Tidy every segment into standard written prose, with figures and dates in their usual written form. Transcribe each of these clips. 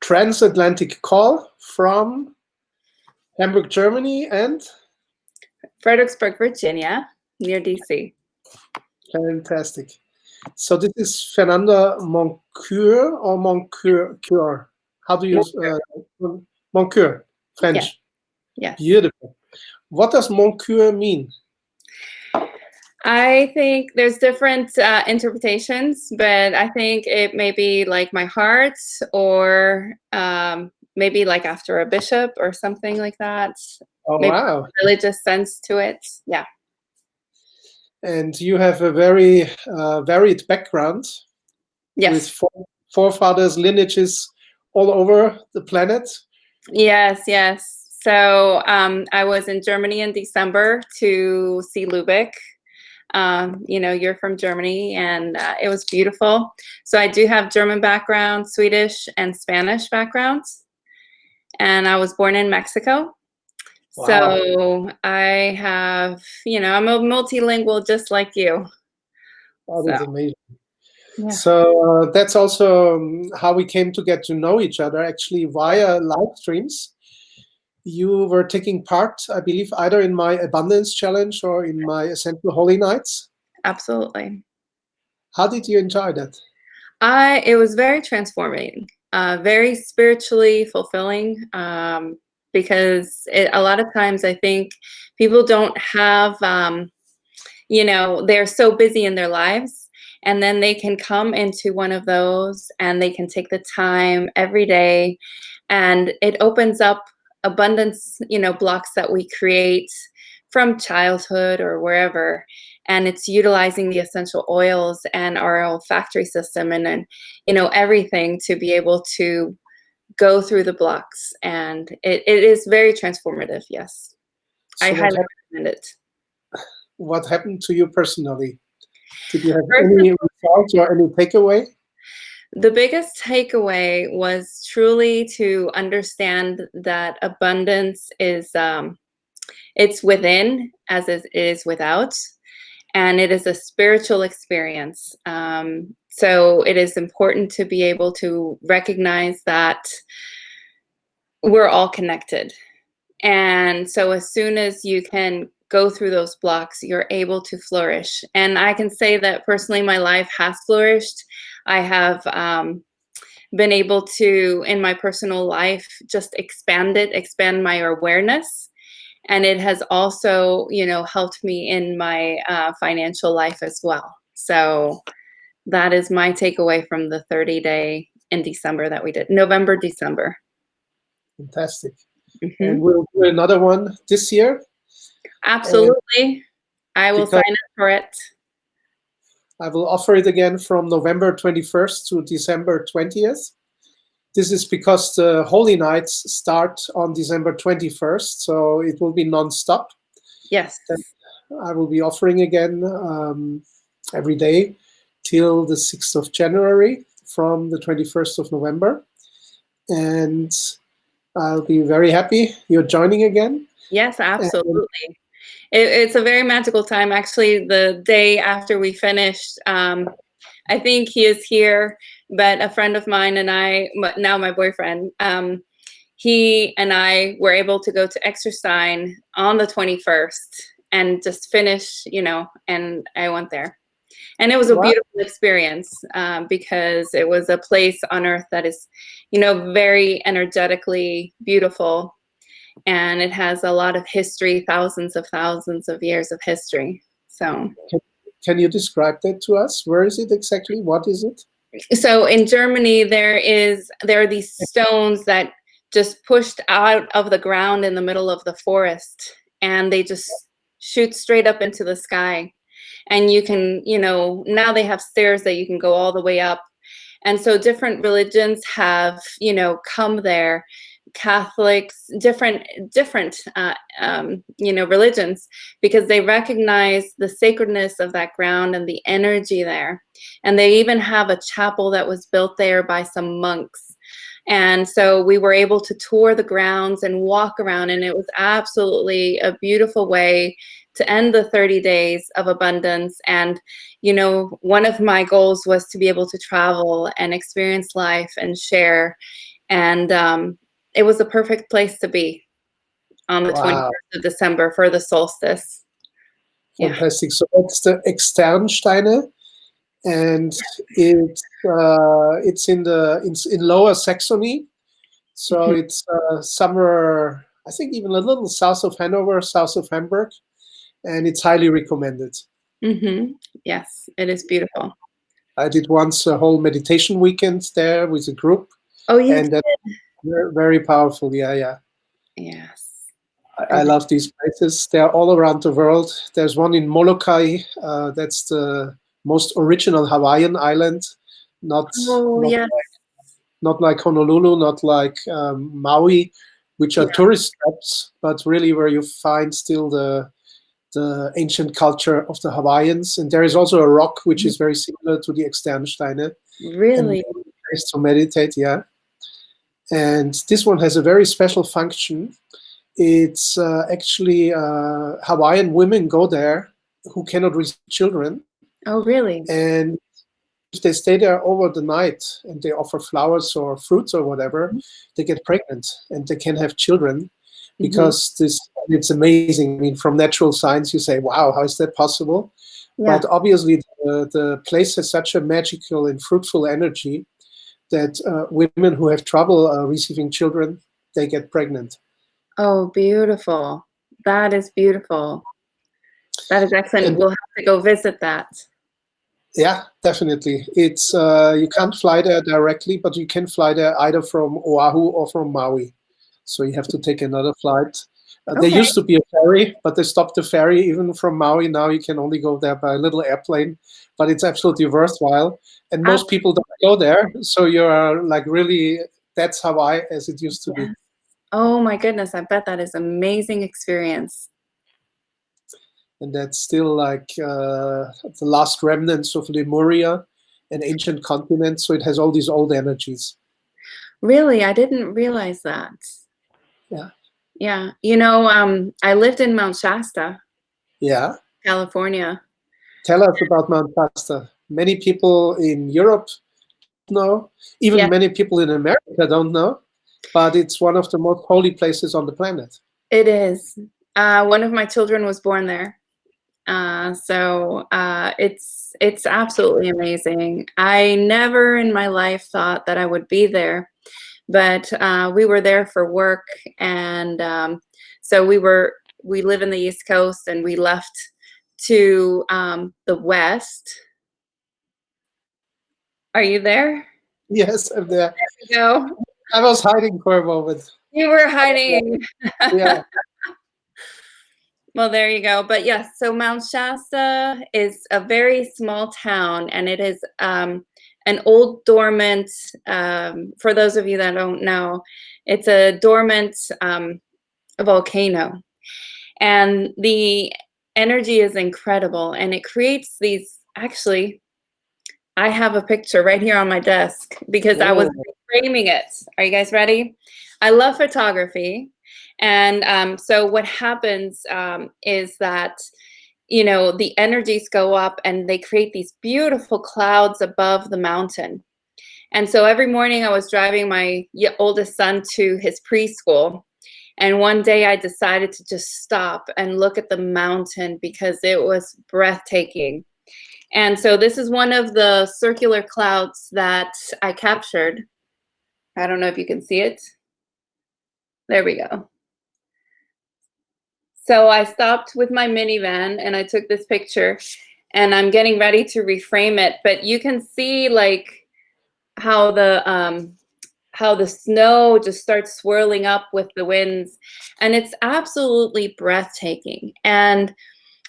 transatlantic call from Hamburg, Germany, and Fredericksburg, Virginia, near DC. fantastic. So this is Fernanda Moncure or Moncure? How do you Moncure, French? Yes. Beautiful. What does Moncure mean? I think there's different interpretations, but I think it may be like my heart, or maybe like after a bishop or something like that. Oh, maybe wow. Religious sense to it. Yeah. And you have a very varied background. Yes. With forefathers, lineages all over the planet. Yes, yes. So I was in Germany in December to see Lübeck. You're from Germany, and it was beautiful. So I do have German background, Swedish and Spanish backgrounds, and I was born in Mexico. Wow. So I have, I'm a multilingual just like you. Oh, that's amazing. Yeah. So that's also how we came to get to know each other, actually, via live streams. You were taking part, I believe, either in my Abundance Challenge or in my Essential Holy Nights. Absolutely. How did you enjoy that? It was very transforming, very spiritually fulfilling, because a lot of times I think people don't have, they're so busy in their lives, and then they can come into one of those and they can take the time every day, and it opens up abundance, blocks that we create from childhood or wherever. And it's utilizing the essential oils and our olfactory system and then, everything to be able to go through the blocks. And it is very transformative. Yes. So I highly recommend it. What happened to you personally? Did you have any results or any takeaway? The biggest takeaway was truly to understand that abundance is, it's within as it is without, and it is a spiritual experience. So it is important to be able to recognize that we're all connected. And so as soon as you can go through those blocks, you're able to flourish. And I can say that personally, my life has flourished. I have been able to, in my personal life, just expand my awareness. And it has also, helped me in my financial life as well. So that is my takeaway from the 30-day in December that we did, November, December. Fantastic. Mm-hmm. And we'll do another one this year. Absolutely. I will sign up for it. I will offer it again from November 21st to December 20th. This is because the Holy Nights start on December 21st, so it will be non-stop. Yes. Then I will be offering again every day till the 6th of January from the 21st of November. And I'll be very happy you're joining again. Yes, absolutely. It's a very magical time. Actually, the day after we finished, I think he is here, but a friend of mine and I, now my boyfriend, he and I were able to go to Exerstein on the 21st and just finish, and I went there. And it was a beautiful experience because it was a place on earth that is, very energetically beautiful. And it has a lot of history, thousands of years of history. So can you describe that to us? Where is it exactly? What is it? So in Germany, there are these stones that just pushed out of the ground in the middle of the forest, and they just shoot straight up into the sky. And you can, now they have stairs that you can go all the way up. And so different religions have, come there. Catholics, different religions, because they recognize the sacredness of that ground and the energy there. And they even have a chapel that was built there by some monks. And so we were able to tour the grounds and walk around, and it was absolutely a beautiful way to end the 30 days of abundance. And, one of my goals was to be able to travel and experience life and share. and it was the perfect place to be on the Wow, 21st of December for the solstice. Yeah. fantastic. So that's the Externsteine, and it's in Lower Saxony. So Mhm. it's somewhere, I think, even a little south of Hanover, south of Hamburg, and it's highly recommended. Yes, it is beautiful. I did once a whole meditation weekend there with a group, Oh, you and did? that's very powerful. Yeah, yeah. Yes. I love these places. They're all around the world. There's one in Molokai. That's the most original Hawaiian island. Not Oh, not yes. not like Honolulu, not like Maui, which are Yeah. tourist spots, but really where you find still the ancient culture of the Hawaiians. And there is also a rock which is very similar to the Externsteine, and Really? place to meditate. Yeah, and this one has a very special function. It's actually Hawaiian women go there who cannot receive children, Oh, really? and if they stay there over the night and they offer flowers or fruits or whatever, they get pregnant and they can have children Mhm. because it's amazing. I mean, from natural science, you say, wow, how is that possible? Yeah. But obviously, the place has such a magical and fruitful energy that women who have trouble receiving children, they get pregnant. Oh, beautiful. That is beautiful. That is excellent. And We'll have to go visit that. yeah, definitely. It's you can't fly there directly, but you can fly there either from Oahu or from Maui. So you have to take another flight. There Okay. used to be a ferry, but they stopped the ferry even from Maui. Now you can only go there by a little airplane, but it's absolutely worthwhile. And Ab most people don't go there, so you're like really that's Hawaii as it used to be. Yes. Oh my goodness, I bet that is amazing experience. And that's still like the last remnants of Lemuria, an ancient continent. So it has all these old energies. Really, I didn't realize that. Yeah. Yeah. I lived in Mount Shasta, Yeah. California. Tell us about Mount Shasta. Many people in Europe know, even Yes, many people in America don't know, but it's one of the most holy places on the planet. it is. One of my children was born there. It's absolutely amazing. I never in my life thought that I would be there, but we were there for work, and so we live in the East Coast, and we left to the West. Are you there? Yes, I'm there. You go. I was hiding for a moment. You were hiding. Yeah. Well, there you go. But yes, so Mount Shasta is a very small town, and it is an old dormant. For those of you that don't know, it's a dormant volcano, and the energy is incredible, and it creates these. Actually, I have a picture right here on my desk because I was Oh, framing it. Are you guys ready? I love photography. And so what happens is that, the energies go up and they create these beautiful clouds above the mountain. And so every morning I was driving my oldest son to his preschool. And one day I decided to just stop and look at the mountain because it was breathtaking. And so this is one of the circular clouds that I captured. I don't know if you can see it. There we go. So I stopped with my minivan and I took this picture, and I'm getting ready to reframe it, but you can see like how the snow just starts swirling up with the winds, and it's absolutely breathtaking. And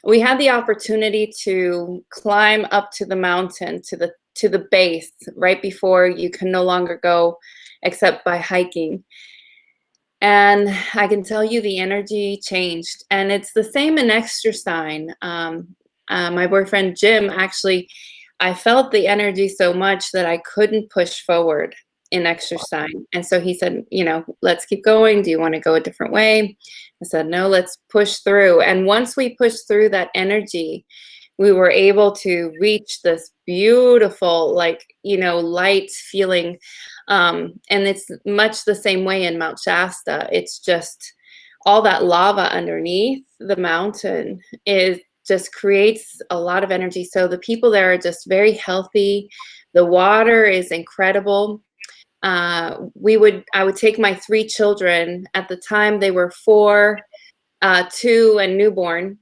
we had the opportunity to climb up to the mountain to the base right before you can no longer go except by hiking. And I can tell you the energy changed, and it's the same in Exerstein. My boyfriend Jim, actually, I felt the energy so much that I couldn't push forward in Exerstein, and so he said, let's keep going. Do you want to go a different way? I said, no, let's push through. And once we pushed through that energy, we were able to reach this beautiful, like, light feeling And it's much the same way in Mount Shasta. It's just all that lava underneath the mountain is just creates a lot of energy. So the people there are just very healthy. The water is incredible. I would take my 3 children. At the time, they were 4, 2, and newborn,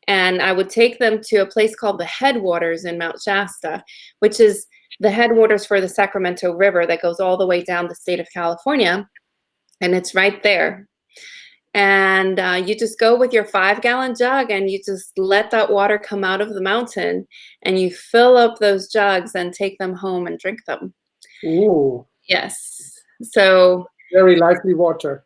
and I would take them to a place called the Headwaters in Mount Shasta, which is the headwaters for the Sacramento River that goes all the way down the state of California, and it's right there. And you just go with your 5-gallon jug and you just let that water come out of the mountain, and you fill up those jugs and take them home and drink them. Ooh, Yes. So very lively water,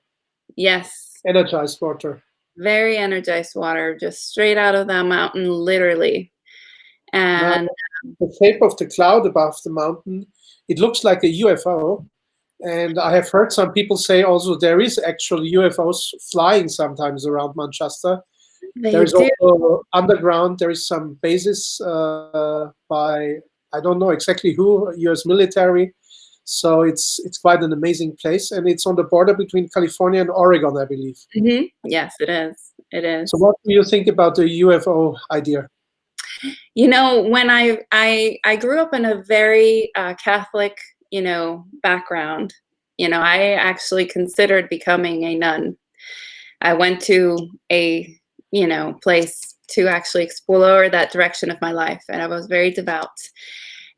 yes, energized water. very energized water, just straight out of that mountain, literally. Now, And the shape of the cloud above the mountain, it looks like a UFO. And I have heard some people say also there is actually UFOs flying sometimes around Manchester. There they is do. also underground, there is some bases by, I don't know exactly who, US military. So it's quite an amazing place. And it's on the border between California and Oregon, I believe. Yes, it is. It So is. what do you think about the UFO idea? You know, when I grew up in a very Catholic, background. I actually considered becoming a nun. I went to a, place to actually explore that direction of my life, and I was very devout.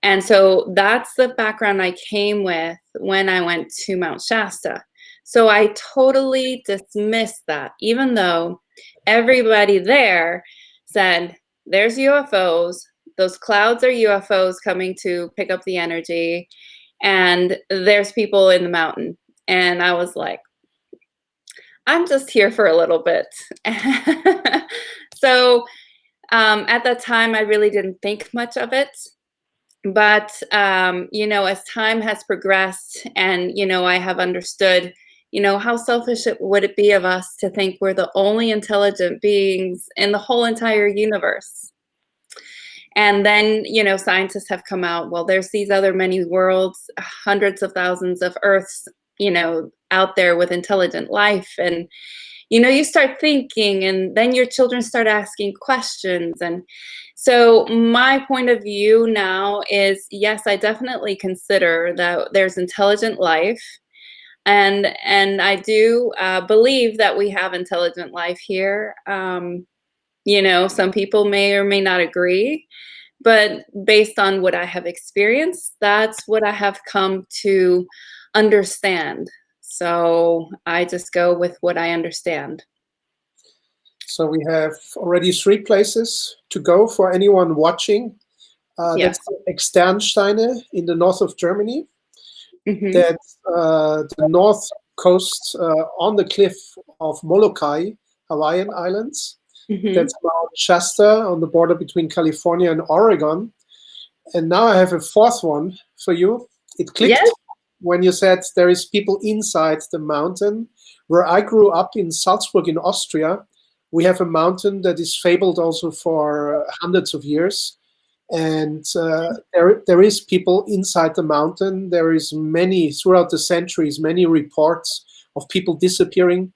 And so that's the background I came with when I went to Mount Shasta. So I totally dismissed that, even though everybody there said, there's UFOs, those clouds are UFOs coming to pick up the energy, and there's people in the mountain. And I was like, I'm just here for a little bit. So at that time, I really didn't think much of it. But as time has progressed, and I have understood, how selfish would it be of us to think we're the only intelligent beings in the whole entire universe. And then scientists have come out, well, there's these other many worlds, hundreds of thousands of Earths, out there with intelligent life. And you start thinking, and then your children start asking questions. And so my point of view now is, yes, I definitely consider that there's intelligent life. And I do believe that we have intelligent life here. Some people may or may not agree, but based on what I have experienced, that's what I have come to understand. So I just go with what I understand. So we have already 3 places to go for anyone watching. Yes. That's Externsteine in the north of Germany. Mhm. That's the north coast on the cliff of Molokai, Hawaiian Islands. Mhm. That's Mount Shasta on the border between California and Oregon. And now I have a 4th one for you. It clicked Yes. when you said there is people inside the mountain. Where I grew up in Salzburg in Austria, we have a mountain that is fabled also for hundreds of years. And there is people inside the mountain. There is many, throughout the centuries, many reports of people disappearing.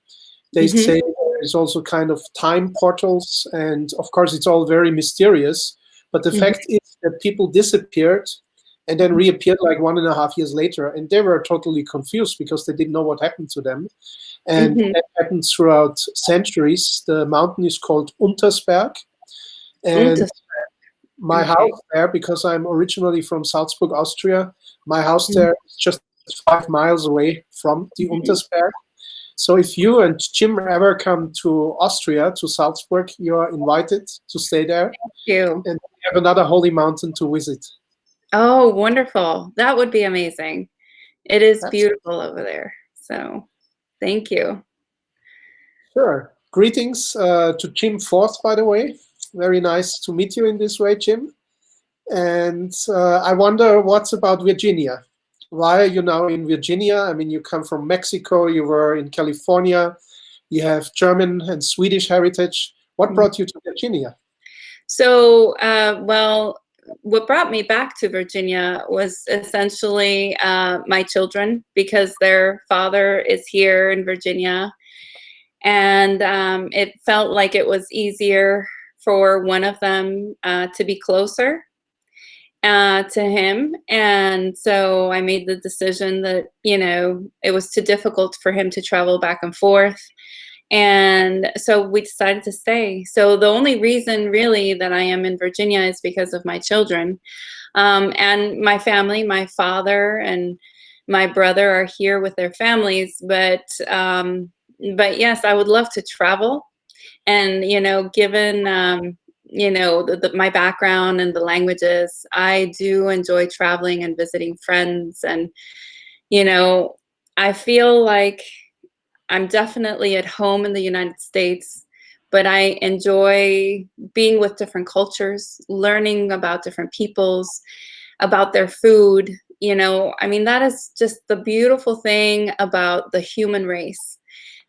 They Mhm. say there's also kind of time portals, and of course it's all very mysterious. But the Mhm. fact is that people disappeared and then reappeared like 1.5 years later, and they were totally confused because they didn't know what happened to them. And Mhm. that happens throughout centuries. The mountain is called Untersberg. And Unter my Okay. house there, because I'm originally from Salzburg, Austria, my house Mhm. there is just 5 miles away from the Mhm. Untersberg. So if you and Jim ever come to Austria, to Salzburg, you are invited to stay there. Thank you. And we have another holy mountain to visit. Oh, wonderful. That would be amazing. It is That's beautiful over there. So, thank you. sure. Greetings to Jim Forth, by the way. Very nice to meet you in this way, Jim. And I wonder what's about Virginia. Why are you now in Virginia? I mean, you come from Mexico, you were in California, you have German and Swedish heritage. What Mm. brought you to Virginia? So, well, what brought me back to Virginia was essentially my children, because their father is here in Virginia, and it felt like it was easier for one of them to be closer to him. And so I made the decision that, it was too difficult for him to travel back and forth. And so we decided to stay. So the only reason really that I am in Virginia is because of my children, and my family. My father and my brother are here with their families, but yes, I would love to travel. And given my background and the languages, I do enjoy traveling and visiting friends. And I feel like I'm definitely at home in the United States, but I enjoy being with different cultures, learning about different peoples, about their food. I mean, that is just the beautiful thing about the human race,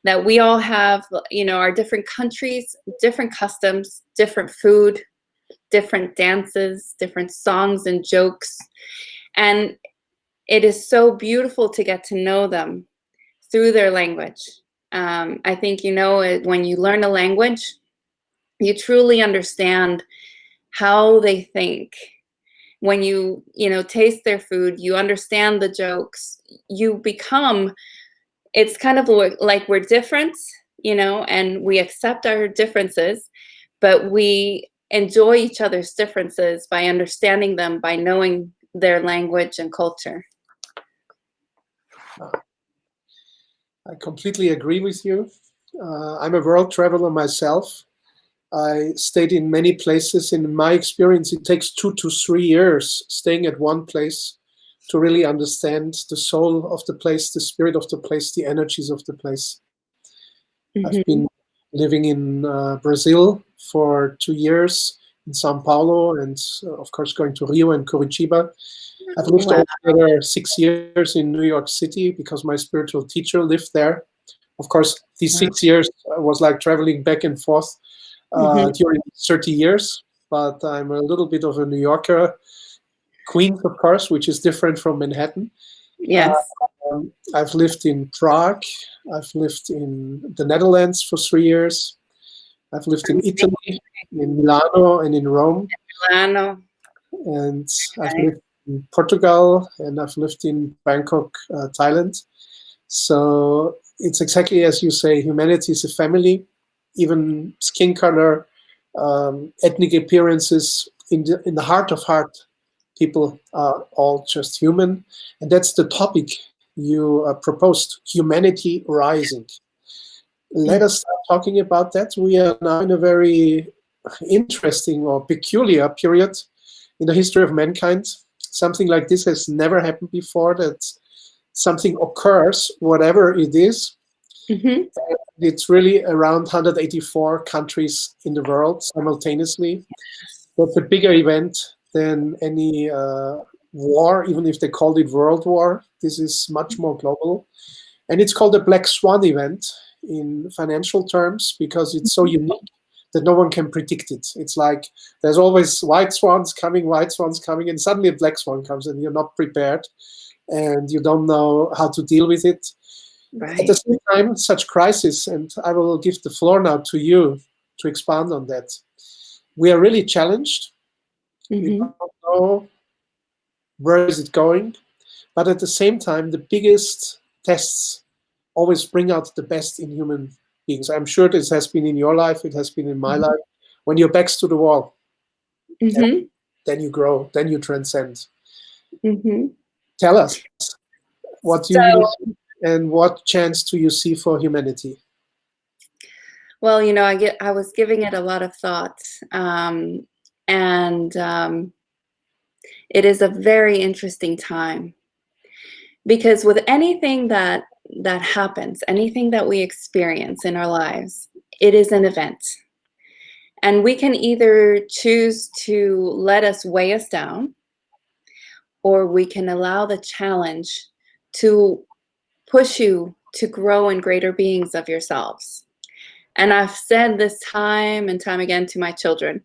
that we all have, our different countries, different customs, different food, different dances, different songs and jokes. And it is so beautiful to get to know them through their language. I think, when you learn a language, you truly understand how they think. When you taste their food, you understand the jokes. It's kind of like we're different, and we accept our differences, but we enjoy each other's differences by understanding them, by knowing their language and culture. I completely agree with you. I'm a world traveler myself. I stayed in many places. In my experience, it takes 2 to 3 years staying at one place to really understand the soul of the place, the spirit of the place, the energies of the place. Mm-hmm. I've been living in Brazil for 2 years, in Sao Paulo, and of course going to Rio and Curitiba. I've lived altogether 6 years in New York City because my spiritual teacher lived there. Of course, these 6 years was like traveling back and forth during 30 years, but I'm a little bit of a New Yorker, Queens, of course, which is different from Manhattan. Yes. I've lived in Prague. I've lived in the Netherlands for 3 years. I've lived in Italy, in Milano, and in Rome. Milano. And I've lived in Portugal, and I've lived in Bangkok, Thailand. So it's exactly as you say, humanity is a family. Even skin color, ethnic appearances, in the heart of heart, people are all just human. And that's the topic you proposed, humanity rising. Let us start talking about that. We are now in a very interesting or peculiar period in the history of mankind. Something like this has never happened before, that something occurs, whatever it is. Mm-hmm. It's really around 184 countries in the world simultaneously. That's a bigger event than any war, even if they called it World War. This is much more global. And it's called a Black Swan event in financial terms because it's so unique that no one can predict it. It's like there's always white swans coming, and suddenly a black swan comes and you're not prepared and you don't know how to deal with it. Right. At the same time, such crisis, and I will give the floor now to you to expand on that. We are really challenged. We don't know where is it going, but at the same time, the biggest tests always bring out the best in human beings. I'm sure this has been in your life, it has been in my life. When your back's to the wall, then you grow, then you transcend. Tell us, what do you mean, and what chance do you see for humanity? Well, I was giving it a lot of thought, and it is a very interesting time, because with anything that happens, anything that we experience in our lives, it is an event. And we can either choose to let us weigh us down, or we can allow the challenge to push you to grow in greater beings of yourselves. And I've said this time and time again to my children,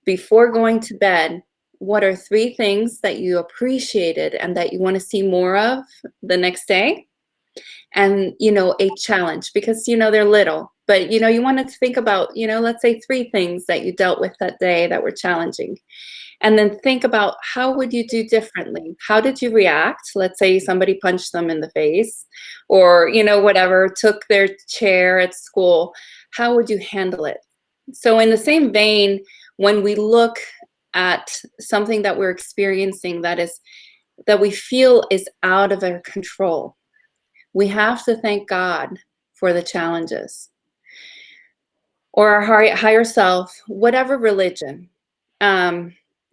before going to bed, what are 3 things that you appreciated and that you want to see more of the next day? And, a challenge, because, they're little, but, you want to think about, let's say 3 things that you dealt with that day that were challenging. And then think about, how would you do differently? How did you react? Let's say somebody punched them in the face, or, whatever, took their chair at school. How would you handle it? So in the same vein, when we look at something that we're experiencing that we feel is out of our control, we have to thank God for the challenges, or our higher self, whatever religion.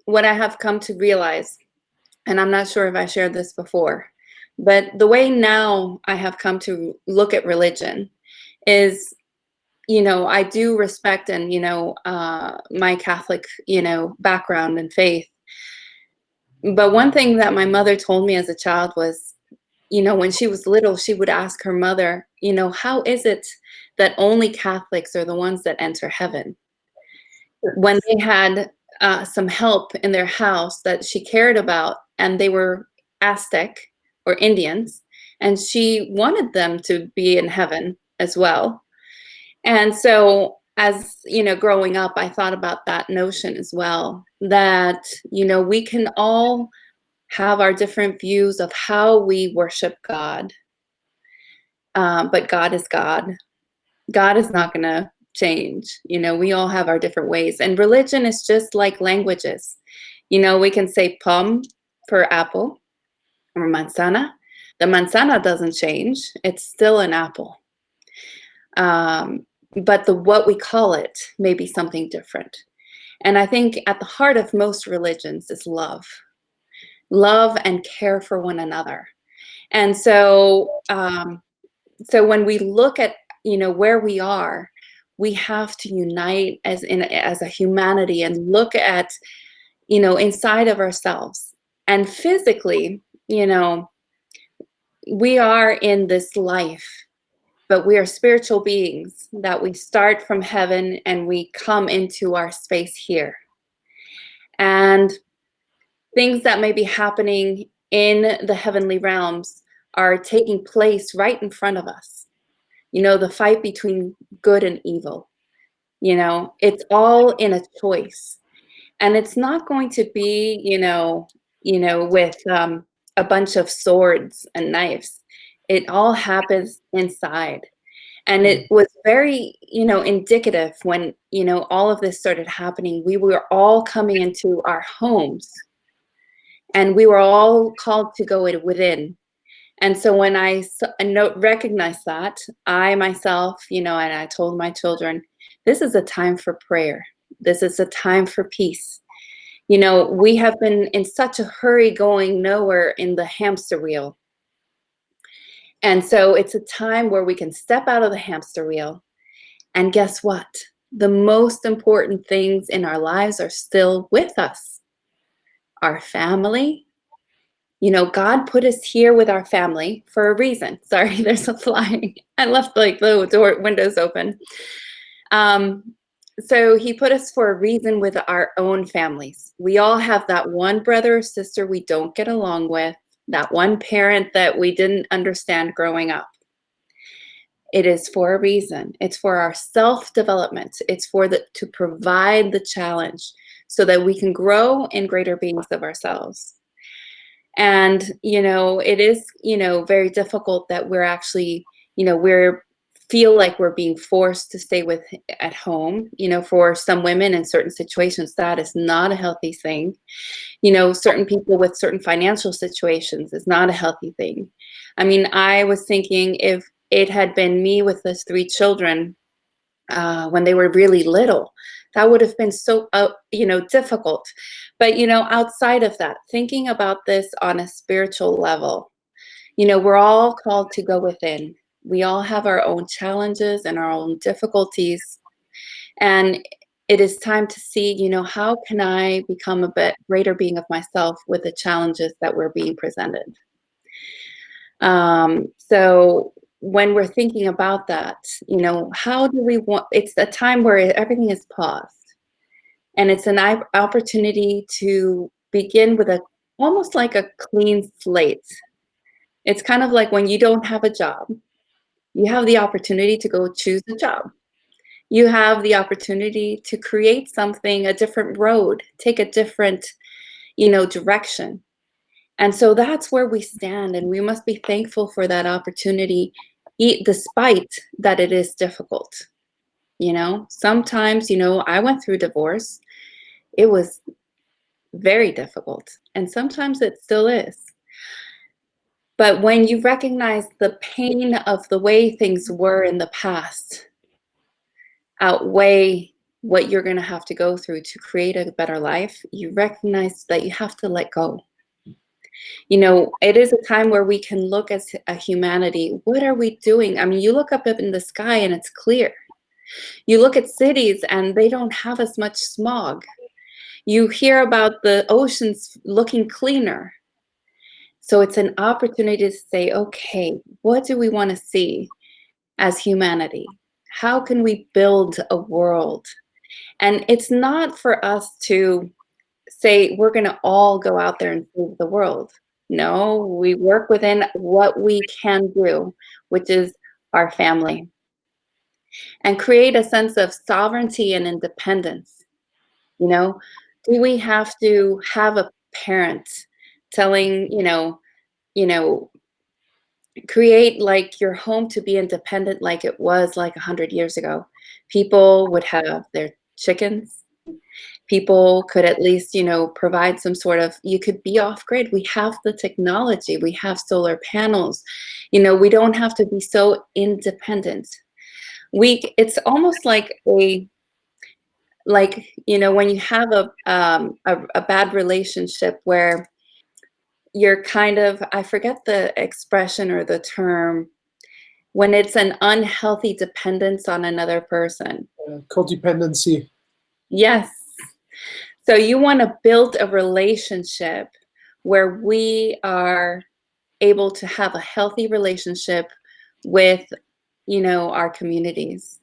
What I have come to realize, and I'm not sure if I shared this before, but the way now I have come to look at religion is, I do respect and, my Catholic, background and faith. But one thing that my mother told me as a child was, when she was little, she would ask her mother, how is it that only Catholics are the ones that enter heaven? When they had some help in their house that she cared about, and they were Aztec or Indians, and she wanted them to be in heaven as well. And so, as growing up, I thought about that notion as well, that we can all have our different views of how we worship God, but God is God. God is not going to change. We all have our different ways, and religion is just like languages. We can say plum for apple, or manzana. The manzana doesn't change; it's still an apple. But what we call it may be something different. And I think at the heart of most religions is love and care for one another. And so, when we look at where we are, we have to unite as a humanity and look at inside of ourselves. And physically, we are in this life, but we are spiritual beings, that we start from heaven and we come into our space here. And things that may be happening in the heavenly realms are taking place right in front of us. The fight between good and evil. It's all in a choice. And it's not going to be, with a bunch of swords and knives. It all happens inside. And it was very, indicative when, all of this started happening. We were all coming into our homes, and we were all called to go within. And so when I recognized that, I myself, and I told my children, this is a time for prayer. This is a time for peace. We have been in such a hurry going nowhere in the hamster wheel. And so it's a time where we can step out of the hamster wheel. And guess what? The most important things in our lives are still with us. Our family. God put us here with our family for a reason. Sorry, there's a fly. I left the windows open. So he put us for a reason with our own families. We all have that one brother or sister we don't get along with, that one parent that we didn't understand growing up. It is for a reason. It's for our self-development. It's to provide the challenge so that we can grow in greater beings of ourselves. And, it is, very difficult that we're actually, feel like we're being forced to stay at home. For some women in certain situations, that is not a healthy thing. Certain people with certain financial situations is not a healthy thing. I mean, I was thinking, if it had been me with those 3 children when they were really little, that would have been so, difficult. But, outside of that, thinking about this on a spiritual level, we're all called to go within. We all have our own challenges and our own difficulties. And it is time to see, how can I become a bit greater being of myself with the challenges that we're being presented. So when we're thinking about that, how do we want, it's a time where everything is paused. And it's an opportunity to begin with a almost like a clean slate. It's kind of like when you don't have a job, you have the opportunity to go choose a job. You have the opportunity to create something, a different road, take a different, direction. And so that's where we stand, and we must be thankful for that opportunity, despite that it is difficult. Sometimes, I went through divorce. It was very difficult, and sometimes it still is. But when you recognize the pain of the way things were in the past outweigh what you're going to have to go through to create a better life, you recognize that you have to let go. It is a time where we can look as a humanity. What are we doing? I mean, you look up in the sky and it's clear. You look at cities and they don't have as much smog. You hear about the oceans looking cleaner. So it's an opportunity to say, okay, what do we want to see as humanity? How can we build a world? And it's not for us to say we're going to all go out there and save the world. No, we work within what we can do, which is our family, and create a sense of sovereignty and independence. Do we have to have a parent telling, you know, create like your home to be independent like it was like 100 years ago? People would have their chickens. People could at least, provide some sort of, you could be off grid. We have the technology, we have solar panels. We don't have to be so independent. It's almost like when you have a bad relationship where you're kind of, I forget the expression or the term, when it's an unhealthy dependence on another person. Codependency. Yes. So you want to build a relationship where we are able to have a healthy relationship with, our communities.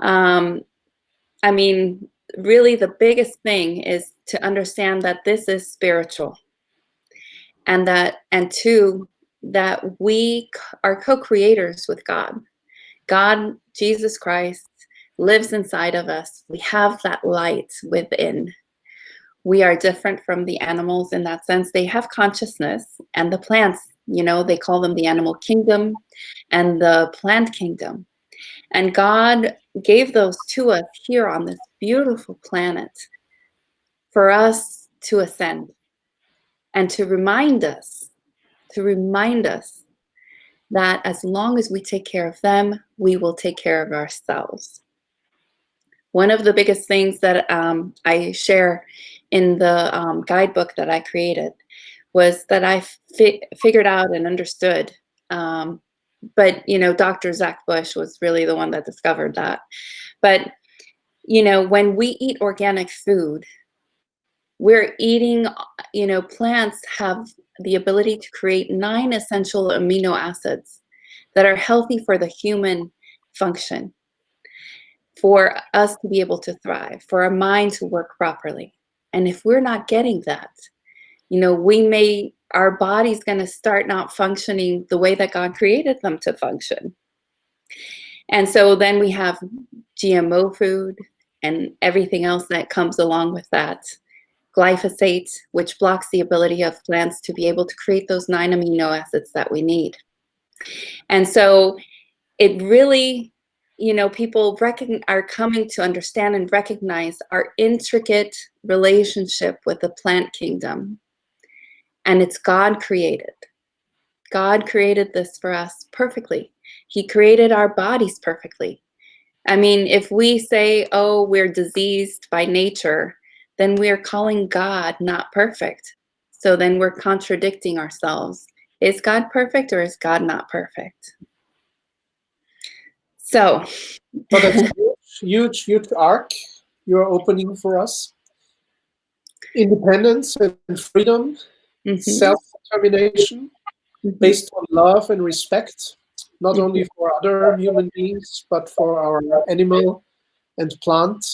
I mean, really the biggest thing is to understand that this is spiritual, and two, that we are co-creators with God. God, Jesus Christ, lives inside of us. We have that light within. We are different from the animals in that sense. They have consciousness, and the plants, they call them the animal kingdom and the plant kingdom. And God gave those to us here on this beautiful planet for us to ascend and to remind us that as long as we take care of them, we will take care of ourselves. One of the biggest things that I share in the guidebook that I created was that I figured out and understood. But, Dr. Zach Bush was really the one that discovered that. But, when we eat organic food, we're eating, plants have the ability to create 9 essential amino acids that are healthy for the human function, for us to be able to thrive, for our mind to work properly. And if we're not getting that, our body's going to start not functioning the way that God created them to function. And so then we have GMO food and everything else that comes along with that. Glyphosate, which blocks the ability of plants to be able to create those 9 amino acids that we need. And so it really, people are coming to understand and recognize our intricate relationship with the plant kingdom. And it's God created. God created this for us perfectly. He created our bodies perfectly. I mean, if we say, oh, we're diseased by nature, then we're calling God not perfect. So then we're contradicting ourselves. Is God perfect or is God not perfect? So that's a huge arc you're opening for us. Independence and freedom, self-determination, based on love and respect, not only for other human beings, but for our animal and plant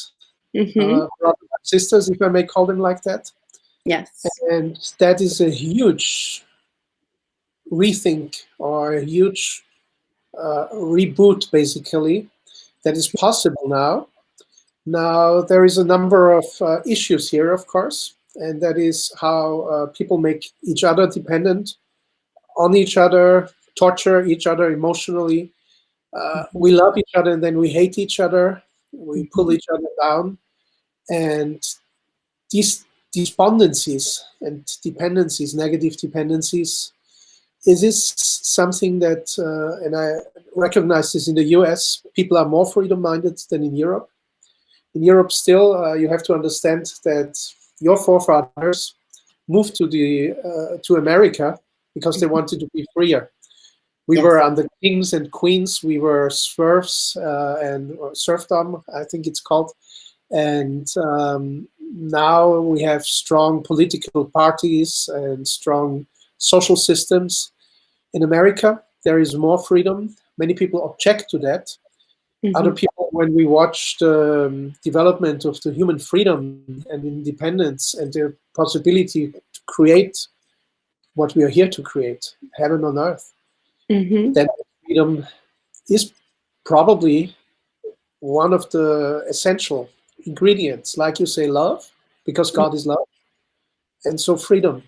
Mm-hmm. brothers and sisters, if I may call them like that. Yes. And that is a huge rethink or a huge reboot, basically, that is possible now. Now, there is a number of issues here, of course, and that is how people make each other dependent on each other, torture each other emotionally. Mm-hmm. We love each other and then we hate each other. We pull Mm-hmm. each other down. And these despondencies and dependencies, negative dependencies, is this something that, and I recognize this in the US, people are more freedom minded than in Europe. In Europe, still, you have to understand that your forefathers moved to America because they wanted to be freer. We Yes. were under kings and queens. We were serfs and or serfdom, I think it's called. And now we have strong political parties and strong social systems. In America, there is more freedom. Many people object to that. Other Mm-hmm. people, when we watch the development of the human freedom and independence and the possibility to create what we are here to create, heaven on earth, Mm-hmm. then freedom is probably one of the essential ingredients. Like you say, love, because God is love, and so freedom.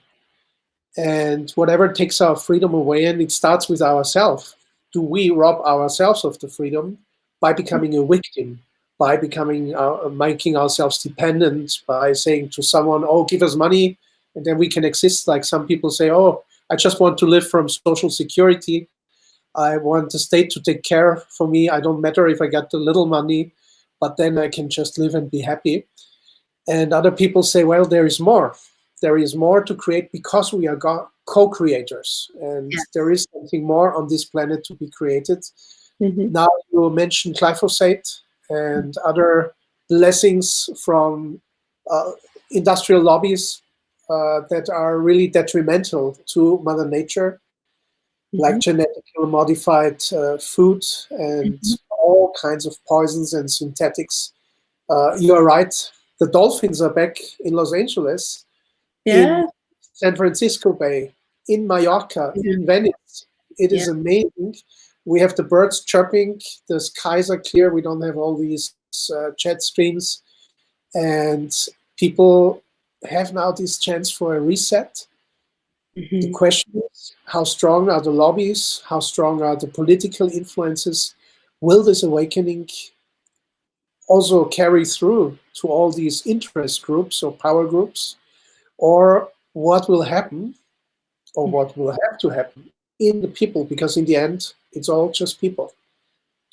And whatever takes our freedom away, and it starts with ourselves. Do we rob ourselves of the freedom by becoming a victim, by becoming making ourselves dependent, by saying to someone, "Oh, give us money, and then we can exist." Like some people say, "Oh, I just want to live from social security. I want the state to take care for me. I don't matter if I get the little money, but then I can just live and be happy." And other people say, well, there is more. There is more to create because we are co-creators, and there Yes. is something more on this planet to be created. Mm-hmm. Now you mentioned glyphosate and other blessings from uh, industrial lobbies that are really detrimental to Mother Nature, like Mm-hmm. genetically modified food and Mm-hmm. all kinds of poisons and synthetics. You are right. The dolphins are back in Los Angeles, in Yeah. San Francisco Bay, in Mallorca, in Venice. It Yeah. is amazing. We have the birds chirping. The skies are clear. We don't have all these jet streams. And people have now this chance for a reset. The Mm-hmm. question is, how strong are the lobbies? How strong are the political influences? Will this awakening also carry through to all these interest groups or power groups? Or what will happen, or what will have to happen in the people? Because in the end, it's all just people.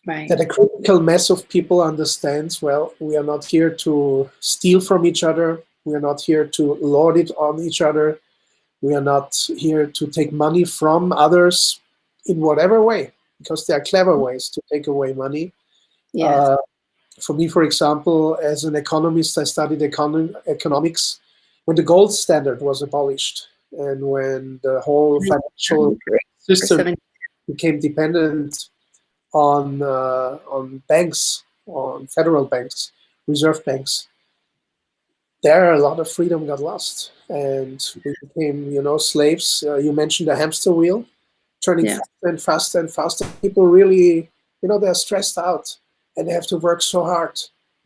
Right. That a critical mass of people understands, well, we are not here to steal from each other. We are not here to lord it on each other. We are not here to take money from others in whatever way, because there are clever ways to take away money. Yes. Uh, for me, for example, as an economist, I studied economics when the gold standard was abolished and when the whole financial For system 7. became dependent on banks, on federal banks, reserve banks. There, a lot of freedom got lost, and we became, slaves. You mentioned the hamster wheel, turning Yeah. faster and faster and faster. People really, they're stressed out, and they have to work so hard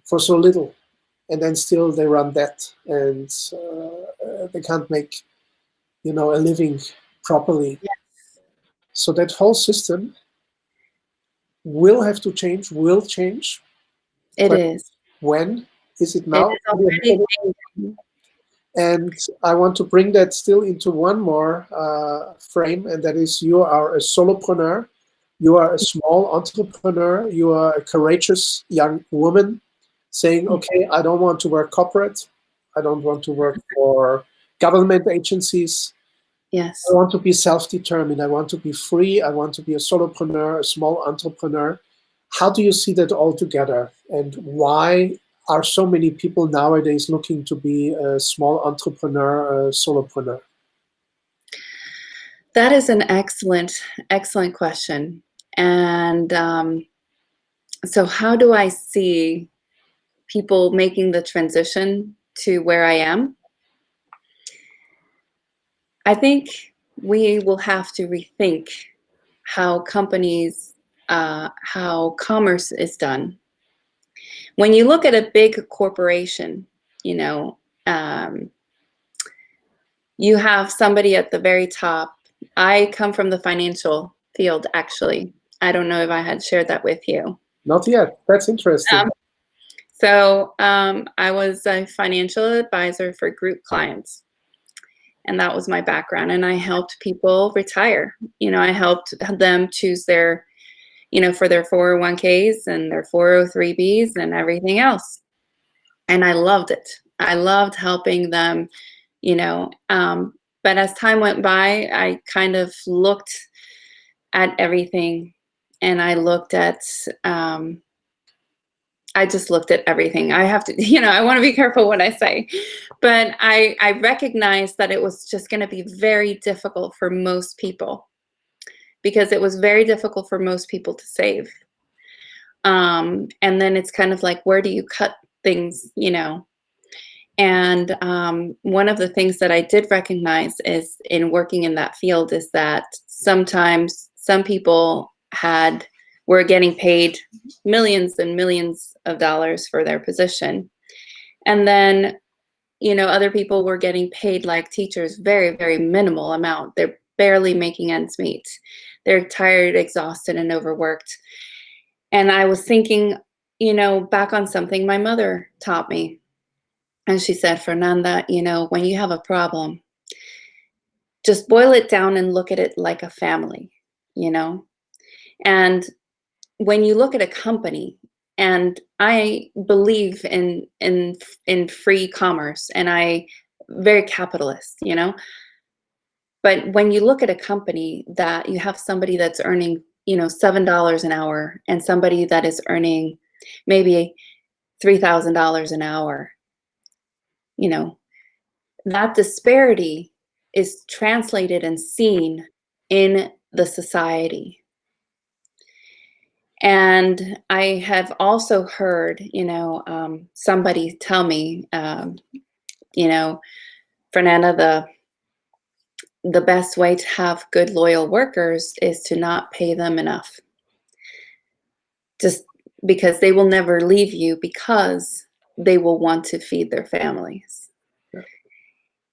for so little, and then still they run debt, and they can't make, a living properly. Yes. So that whole system will have to change, will change. It is. When is it It now? is already changing. And I want to bring that still into one more frame, and that is you are a solopreneur, you are a small entrepreneur, you are a courageous young woman saying, okay, I don't want to work corporate, I don't want to work for government agencies. I Yes. want to be self-determined. I want to be free. I want to be a solopreneur, a small entrepreneur. How do you see that all together? And why are so many people nowadays looking to be a small entrepreneur, a solopreneur? That is an excellent, excellent question. And so, how do I see? people making the transition to where I am, I think we will have to rethink how companies, how commerce is done. When you look at a big corporation, you know, um, you have somebody at the very top. I come from the financial field, actually. I don't know if I had shared that with you. Not yet. That's interesting. I was a financial advisor for group clients, and that was my background. And I helped people retire. You know, I helped them choose their, you know, for their 401ks and their 403bs and everything else. And I loved it. I loved helping them, you know. But as time went by, I kind of looked at everything, and I looked at, I just looked at everything. I have to, you know, I want to be careful what I say, but I recognized that it was just going to be very difficult for most people, because it was very difficult for most people to save. And then it's kind of like, where do you cut things, you know? And one of the things that I did recognize is in working in that field is that sometimes some people were getting paid millions and millions of dollars for their position. And then, you know, other people were getting paid, like teachers, very, very minimal amount. They're barely making ends meet. They're tired, exhausted, and overworked. And I was thinking, you know, back on something my mother taught me. And she said, Fernanda, you know, when you have a problem, just boil it down and look at it like a family, you know? And when you look at a company, and I believe in free commerce, and I very capitalist, you know? But when you look at a company that you have somebody that's earning, you know, $7 an hour, and somebody that is earning maybe $3,000 an hour, you know, that disparity is translated and seen in the society. And I have also heard, you know, somebody tell me, you know, Fernanda, the best way to have good, loyal workers is to not pay them enough. Just because they will never leave you, because they will want to feed their families.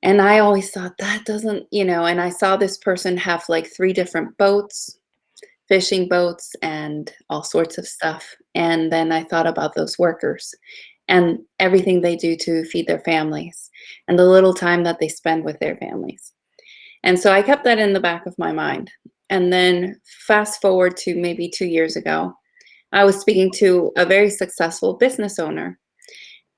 And I always thought that doesn't, you know, and I saw this person have like 3 different boats, fishing boats, and all sorts of stuff. And then I thought about those workers and everything they do to feed their families, and the little time that they spend with their families. And so I kept that in the back of my mind. And then fast forward to maybe 2 years ago, I was speaking to a very successful business owner,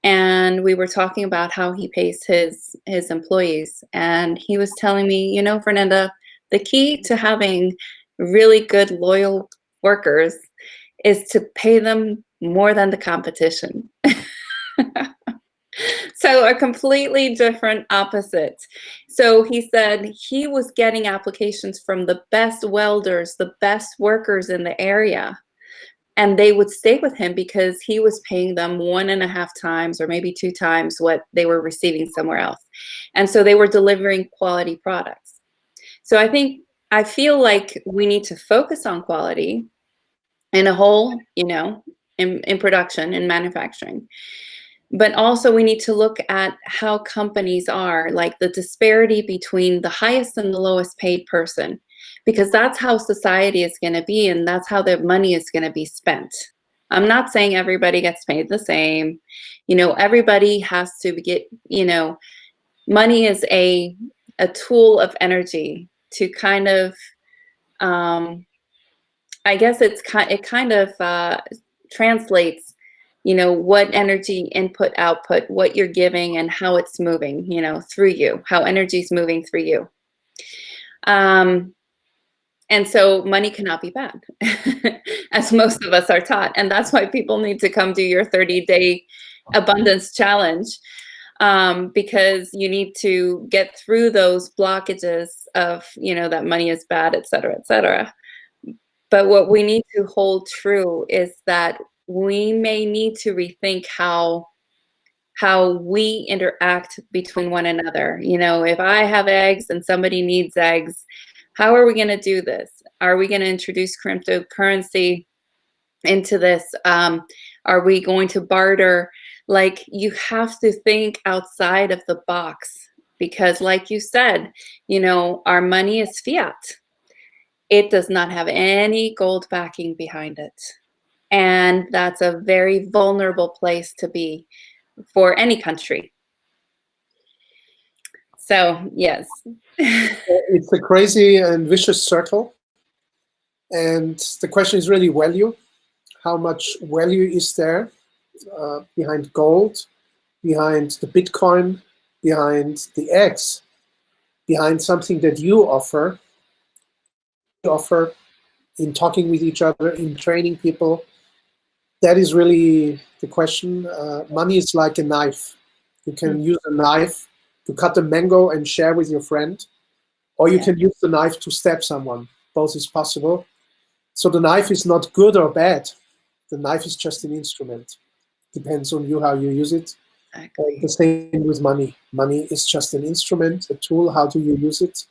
and we were talking about how he pays his employees. And he was telling me, you know, Fernanda, the key to having really good, loyal workers is to pay them more than the competition. So a completely different opposite. So he said he was getting applications from the best welders, the best workers in the area. And they would stay with him because he was paying them 1.5 times or maybe 2 times what they were receiving somewhere else. And so they were delivering quality products. So I feel like we need to focus on quality in a whole, you know, in production and manufacturing. But also we need to look at how companies are, like the disparity between the highest and the lowest paid person, because that's how society is going to be, and that's how the money is going to be spent. I'm not saying everybody gets paid the same. You know, everybody has to get, you know, money is a tool of energy to kind of, I guess it kind of translates, you know, what energy input, output, what you're giving, and how it's moving, you know, through you, how energy is moving through you. And so money cannot be bad, as most of us are taught. And that's why people need to come do your 30-day abundance challenge, because you need to get through those blockages of, you know, that money is bad, et cetera, et cetera. But what we need to hold true is that we may need to rethink how we interact between one another. You know, if I have eggs and somebody needs eggs, how are we going to do this? Are we going to introduce cryptocurrency into this? Are we going to barter? Like, you have to think outside of the box because, like you said, you know, our money is fiat. It does not have any gold backing behind it. And that's a very vulnerable place to be for any country. So, yes. It's a crazy and vicious circle. And the question is really value. How much value is there behind gold, behind the Bitcoin, behind the eggs, behind something that you offer in talking with each other, in training people? That is really the question. Money is like a knife. You can use a knife to cut a mango and share with your friend, or you can use the knife to stab someone. Both is possible. So the knife is not good or bad. The knife is just an instrument. Depends on you how you use it. Exactly. The same with money. Money is just an instrument, a tool. How do you use it?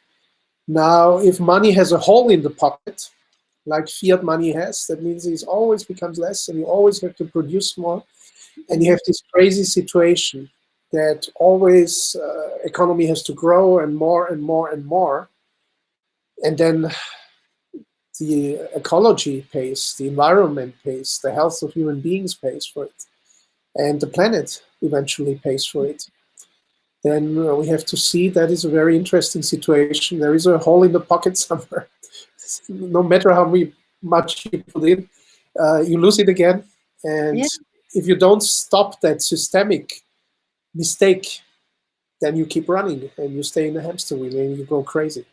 Now, if money has a hole in the pocket, like fiat money has, that means it always becomes less and you always have to produce more. And you have this crazy situation that always economy has to grow and more and more and more. And then the ecology pays, the environment pays, the health of human beings pays for it, and the planet eventually pays for it. Then we have to see that is a very interesting situation. There is a hole in the pocket somewhere. No matter how much you put in, you lose it again. And if you don't stop that systemic mistake, then you keep running and you stay in the hamster wheel and you go crazy.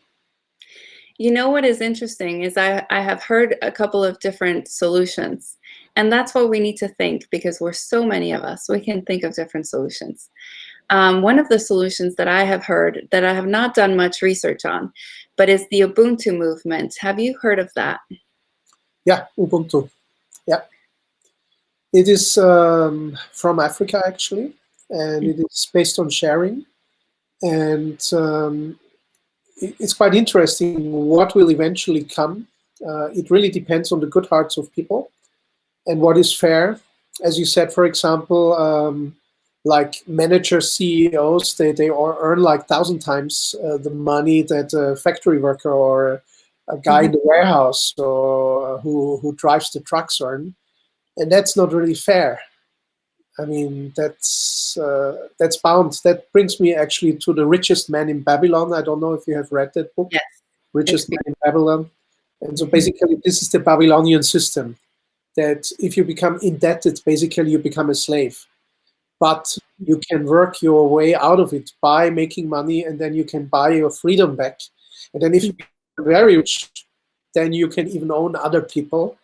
You know what is interesting is I have heard a couple of different solutions. And that's what we need to think because we're so many of us. We can think of different solutions. One of the solutions that I have heard that I have not done much research on, but is the Ubuntu movement. Have you heard of that? Yeah, Ubuntu. Yeah. It is from Africa, actually, and it is based on sharing. And it's quite interesting what will eventually come. It really depends on the good hearts of people and what is fair. As you said, for example, like managers, CEOs, they earn like 1,000 times the money that a factory worker or a guy in the warehouse or who drives the trucks earn. And that's not really fair. I mean, that's bound. That brings me actually to The Richest Man in Babylon. I don't know if you have read that book, Yes. Richest Man in Babylon. And so basically, this is the Babylonian system, that if you become indebted, basically you become a slave. But you can work your way out of it by making money, and then you can buy your freedom back. And then if you become very rich, then you can even own other people.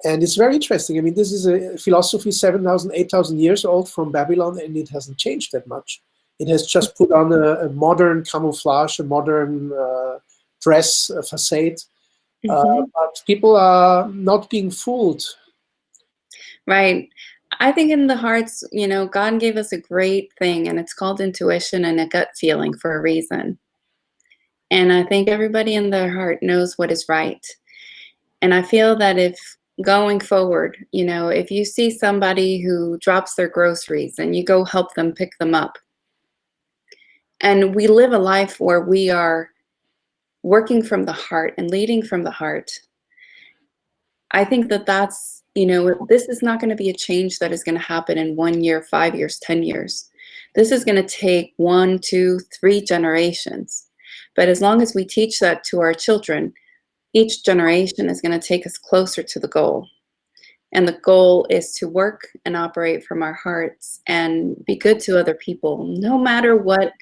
And it's very interesting. I mean, this is a philosophy 7,000, 8,000 years old from Babylon, and it hasn't changed that much. It has just put on a modern camouflage, a modern dress, a facade. But people are not being fooled. Right. I think in the hearts, you know, God gave us a great thing, and it's called intuition and a gut feeling for a reason. And I think everybody in their heart knows what is right. And I feel that if going forward, you know, if you see somebody who drops their groceries and you go help them pick them up, and we live a life where we are working from the heart and leading from the heart, I think that that's, you know, this is not going to be a change that is going to happen in 1 year, 5 years, 10 years. This is going to take 1, 2, 3 generations. But as long as we teach that to our children, each generation is going to take us closer to the goal. And the goal is to work and operate from our hearts and be good to other people, no matter what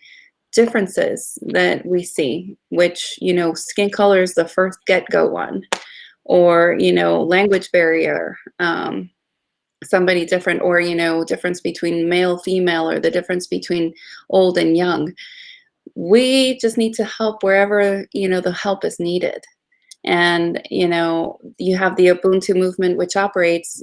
differences that we see, which, you know, skin color is the first get-go one, or, you know, language barrier, somebody different, or, you know, difference between male, female, or the difference between old and young. We just need to help wherever, you know, the help is needed. And, you have the Ubuntu movement, which operates,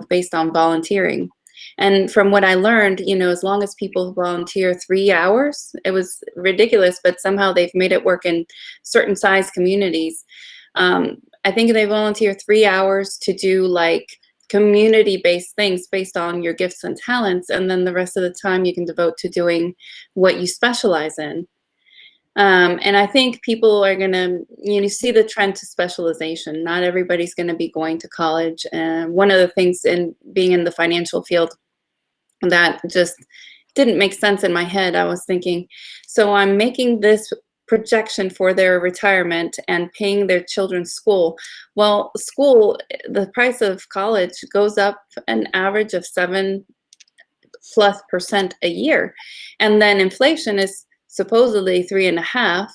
based on volunteering. And from what I learned, as long as people volunteer 3 hours, it was ridiculous, but somehow they've made it work in certain size communities. I think they volunteer 3 hours to do like community-based things based on your gifts and talents, and then the rest of the time you can devote to doing what you specialize in. And I think people are gonna, see the trend to specialization. Not everybody's gonna be going to college. And one of the things in being in the financial field that just didn't make sense in my head, I was thinking, so I'm making this projection for their retirement and paying their children's school. Well, school, the price of college goes up an average of 7+% a year. And then inflation is supposedly 3.5.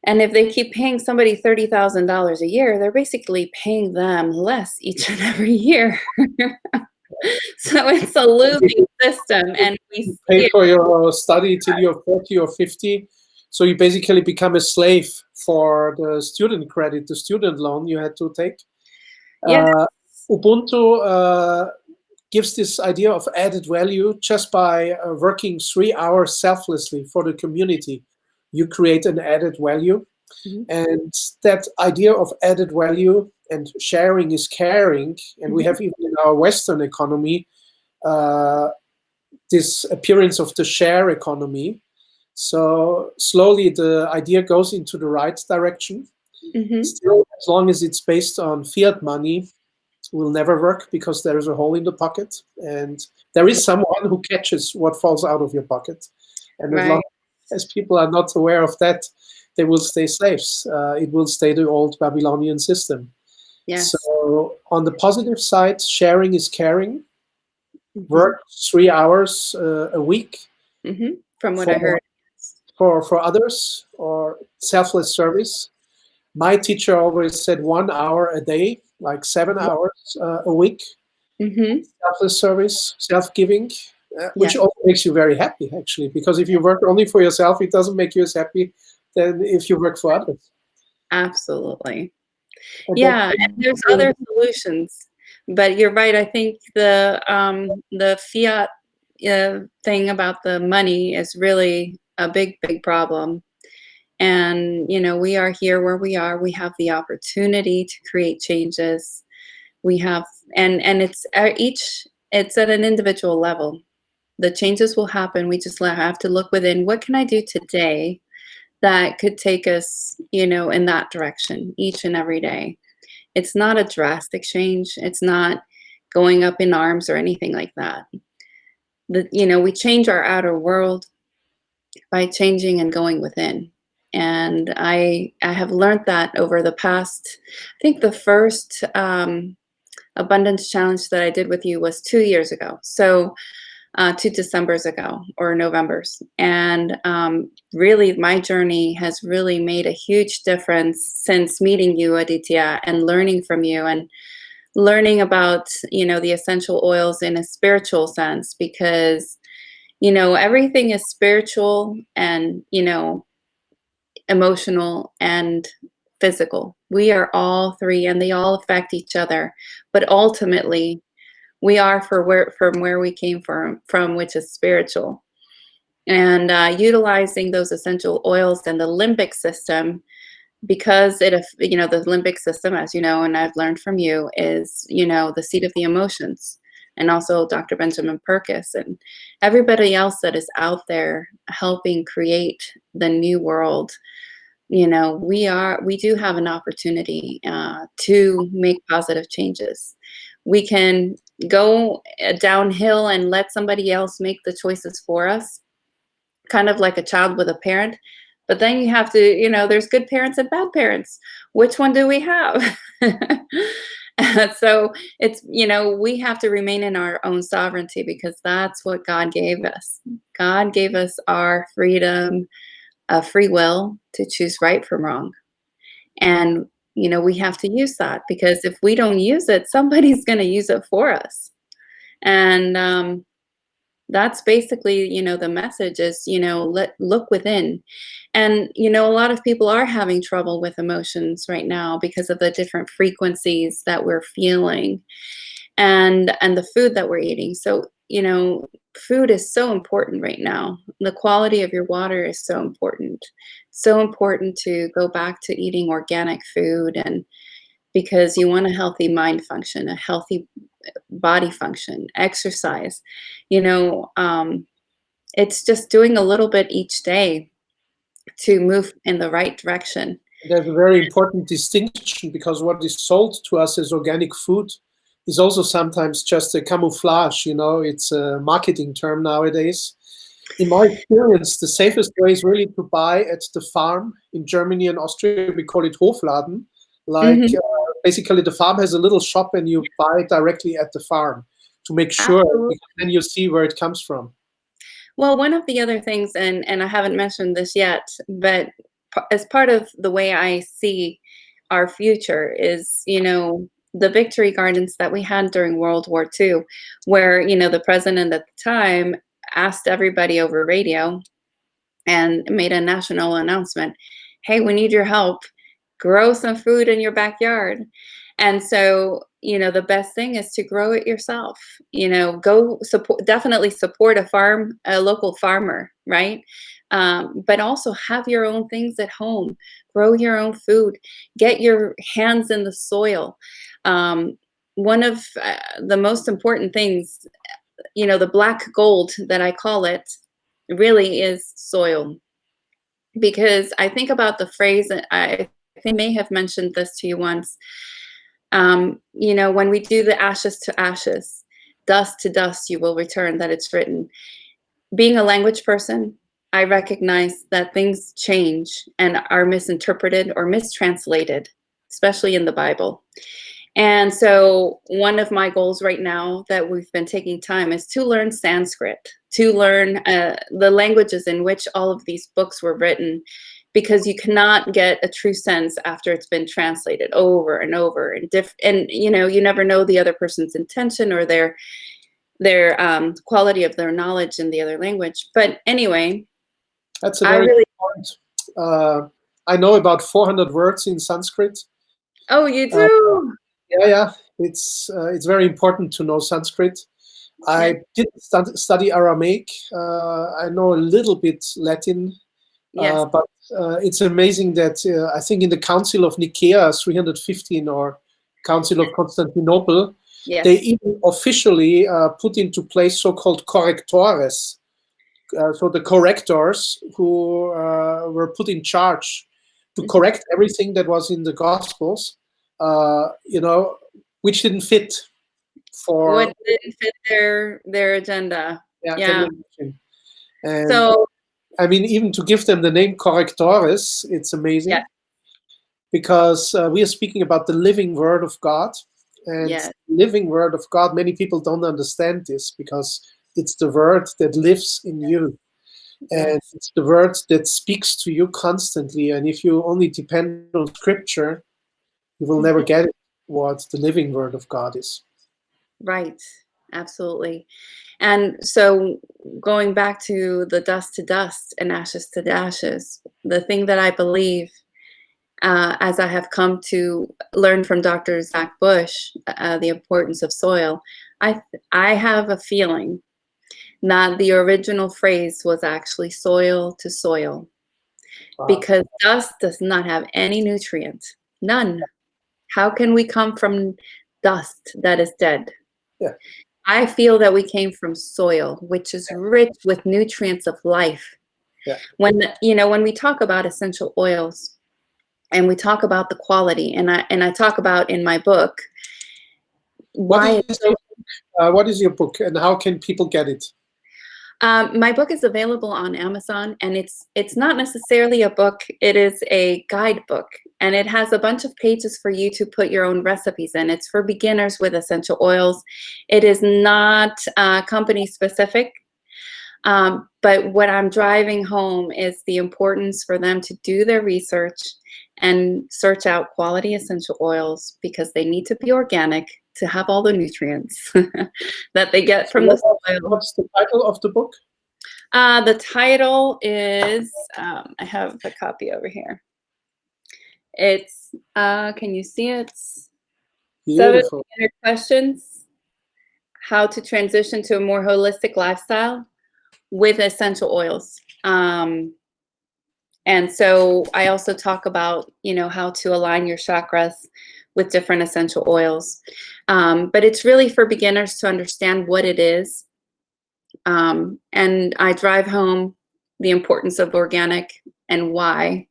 And if they keep paying somebody $30,000 a year, they're basically paying them less each and every year. So it's a losing system, and we see Pay it. for your study till you're 40 or 50. So you basically become a slave for the student credit, the student loan you had to take. Yes. Ubuntu gives this idea of added value just by working 3 hours selflessly for the community. You create an added value. Mhm. And that idea of added value and sharing is caring. And we have even in our Western economy this appearance of the share economy. So slowly the idea goes into the right direction. Mhm. Still, as long as it's based on fiat money, will never work because there is a hole in the pocket, and there is someone who catches what falls out of your pocket. And as long Right. as people are not aware of that, they will stay slaves. It will stay the old Babylonian system. Yes. So on the positive side, sharing is caring. Mhm. Work 3 hours a week From what I heard. for others, or selfless service. My teacher always said 1 hour a day, like 7 Mhm. hours a week. Mhm. Selfless service, self-giving, which Yes, also makes you very happy, actually, because if you work only for yourself, it doesn't make you as happy than if you work for others. absolutely. And that, Yeah, and there's other solutions, but you're right. I think the fiat thing about the money is really a big, big problem. And we are here where we are. We have the opportunity to create changes. We have, and it's at it's at an individual level. The changes will happen. We just have to look within. What can I do today that could take us, in that direction each and every day? It's not a drastic change. It's not going up in arms or anything like that. We change our outer world by changing and going within. And I have learned that over the past, I think the first abundance challenge that I did with you was 2 years ago. So 2 Decembers ago, or Novembers. And really, my journey has really made a huge difference since meeting you, Aditya, and learning from you, and learning about the essential oils in a spiritual sense, because everything is spiritual and emotional and physical. We are all three, and they all affect each other, but ultimately we are from where we came from, which is spiritual. And utilizing those essential oils and the limbic system, because the limbic system, as you know, and I've learned from you, is the seat of the emotions. And also Dr. Benjamin Perkis and everybody else that is out there helping create the new world. We do have an opportunity to make positive changes. We can go downhill and let somebody else make the choices for us, kind of like a child with a parent. But then you have to, there's good parents and bad parents. Which one do we have? So it's, we have to remain in our own sovereignty, because that's what God gave us. God gave us our freedom of free will to choose right from wrong. And, we have to use that, because if we don't use it, somebody's going to use it for us. And That's basically, the message is, look within. And, a lot of people are having trouble with emotions right now because of the different frequencies that we're feeling and the food that we're eating. So, food is so important right now. The quality of your water is so important. So important to go back to eating organic food, and because you want a healthy mind function, a healthy body function, exercise. You know, it's just doing a little bit each day to move in the right direction. There's a very important distinction, because what is sold to us as organic food is also sometimes just a camouflage. It's a marketing term nowadays. In my experience, the safest way is really to buy at the farm. In Germany and Austria, we call it Hofladen. Like, Mhm. basically, the farm has a little shop and you buy directly at the farm to make sure, Absolutely. because then you see where it comes from. Well, one of the other things, and I haven't mentioned this yet, but as part of the way I see our future is, the victory gardens that we had during World War II, where, the president at the time asked everybody over radio and made a national announcement. Hey, we need your help. Grow some food in your backyard. And so, the best thing is to grow it yourself. Go support, definitely support a local farmer, right? But also have your own things at home. Grow your own food. Get your hands in the soil. One of the most important things, the black gold that I call it, really is soil. Because I think about the phrase, and I think I may have mentioned this to you once. When we do the ashes to ashes, dust to dust, you will return, that it's written. Being a language person, I recognize that things change and are misinterpreted or mistranslated, especially in the Bible. And so one of my goals right now that we've been taking time is to learn Sanskrit, to learn the languages in which all of these books were written, because you cannot get a true sense after it's been translated over and over, and you never know the other person's intention or their quality of their knowledge in the other language. But anyway, That's a I very really. good point. I know about 400 words in Sanskrit. Oh, you Uh, do? yeah. It's very important to know Sanskrit. Yeah. I didn't study Aramaic. I know a little bit Latin, Yes. but it's amazing that I think in the Council of Nicaea 315, or Council of Constantinople, they Yes. even officially put into place so-called correctores. So the correctors who were put in charge to Mhm. correct everything that was in the Gospels, which didn't fit What for, didn't fit their agenda? yeah, can Yeah. you imagine? And So I mean, even to give them the name correctores, it's yeah. amazing, because we are speaking about the living word of God. And Yes. living word of God, many people don't understand this, because it's the word that lives in you. And Yes. it's the word that speaks to you constantly. And if you only depend on scripture, you will never Mhm. get it, what the living word of God is. Right. Absolutely. And so going back to dust and ashes to ashes, the thing that I believe, as I have come to learn from Dr. Zach Bush, the importance of soil, I have a feeling that the original phrase was actually soil to soil, Wow. because dust does not have any nutrient, none. How can we come from dust that is dead? Yeah. I feel that we came from soil, which is rich with nutrients of life. Yeah. When we talk about essential oils and we talk about the quality, and I talk about in my book What why it's is so. what is your book, and how can people get it? My book is available on Amazon, and it's not necessarily a book. It is a guidebook, and it has a bunch of pages for you to put your own recipes in. It's for beginners with essential oils. It is not company specific. But what I'm driving home is the importance for them to do their research and search out quality essential oils because they need to be organic to have all the nutrients that they get from the soil. What's the title of the book? The title is, I have a copy over here. It's, can you see it? Beautiful. 7 questions, how to transition to a more holistic lifestyle with essential oils. And so I also talk about, how to align your chakras with different essential oils. But it's really for beginners to understand what it is. And I drive home the importance of organic and why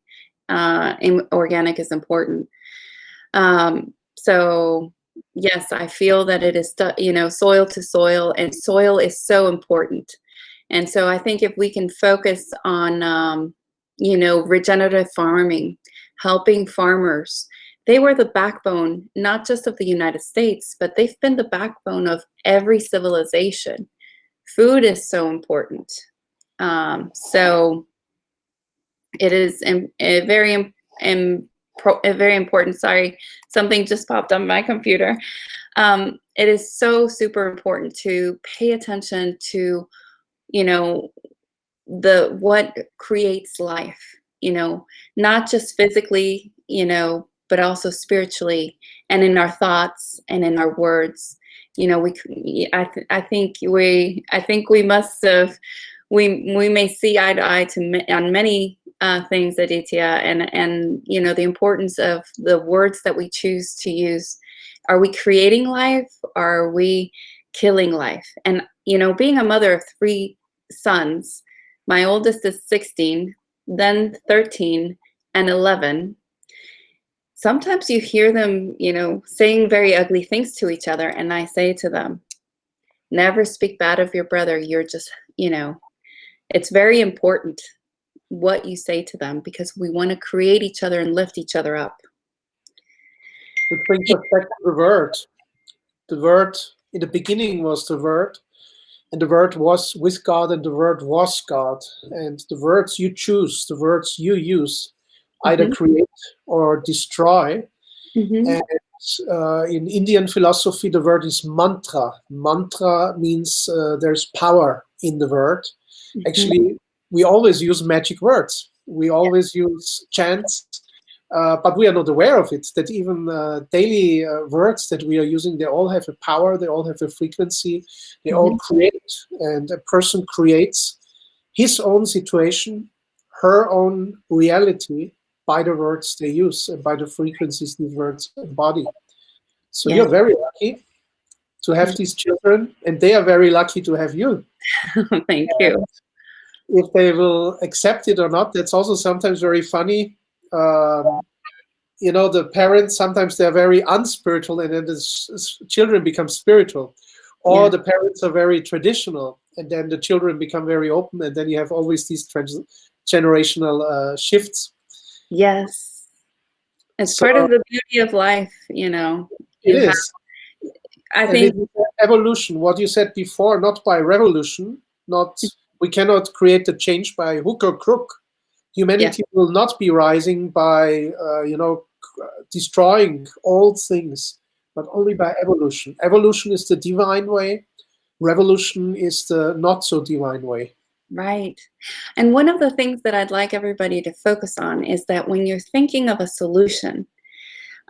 organic is important. So yes, I feel that it is, soil to soil, and soil is so important. And so I think if we can focus on, regenerative farming, helping farmers, they were the backbone, not just of the United States, but they've been the backbone of every civilization. Food is so important. So it is very important. Sorry, something just popped on my computer. It is so super important to pay attention to, what creates life, not just physically, but also spiritually and in our thoughts and in our words. I think we must have, we may see eye to eye on many things, Aditya, and the importance of the words that we choose to use. Are we creating life? Or are we killing life? And being a mother of 3 sons, my oldest is 16, then 13, and 11. Sometimes you hear them, saying very ugly things to each other, and I say to them, never speak bad of your brother. You're just, it's very important what you say to them, because we want to create each other and lift each other up. Which brings us back to the word. The word in the beginning was the word, and the word was with God, and the word was God. And the words you choose, the words you use, either create or destroy. And in Indian philosophy, the word is mantra. Mantra means there's power in the word. Actually, we always use magic words. We always use chants, but we are not aware of it, that even daily words that we are using, they all have a power, they all have a frequency, they all create. And a person creates his own situation, her own reality, by the words they use and by the frequencies these words embody. So you're very lucky to have these children, and they are very lucky to have you. Thank you. If they will accept it or not, that's also sometimes very funny. The parents, sometimes they're very unspiritual, and then the children become spiritual. Or the parents are very traditional, and then the children become very open, and then you have always these generational shifts. Yes. It's part of the beauty of life, It is. I think evolution, what you said before, not by revolution, we cannot create the change by hook or crook. Humanity will not be rising by, destroying old things, but only by evolution. Evolution is the divine way. Revolution is the not so divine way. Right. And one of the things that I'd like everybody to focus on is that when you're thinking of a solution,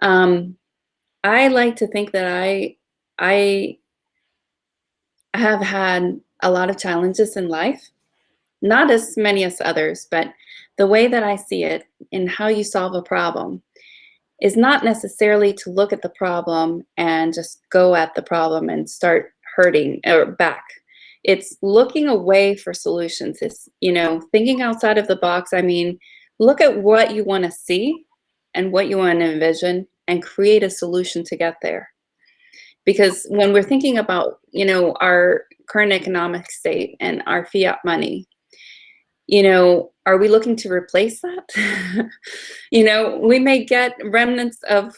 I like to think that I have had a lot of challenges in life, not as many as others, but the way that I see it in how you solve a problem is not necessarily to look at the problem and just go at the problem and start hurting or back. It's looking away for solutions. It's, thinking outside of the box. I mean, look at what you want to see and what you want to envision and create a solution to get there. Because when we're thinking about, our current economic state and our fiat money, are we looking to replace that? We may get remnants of,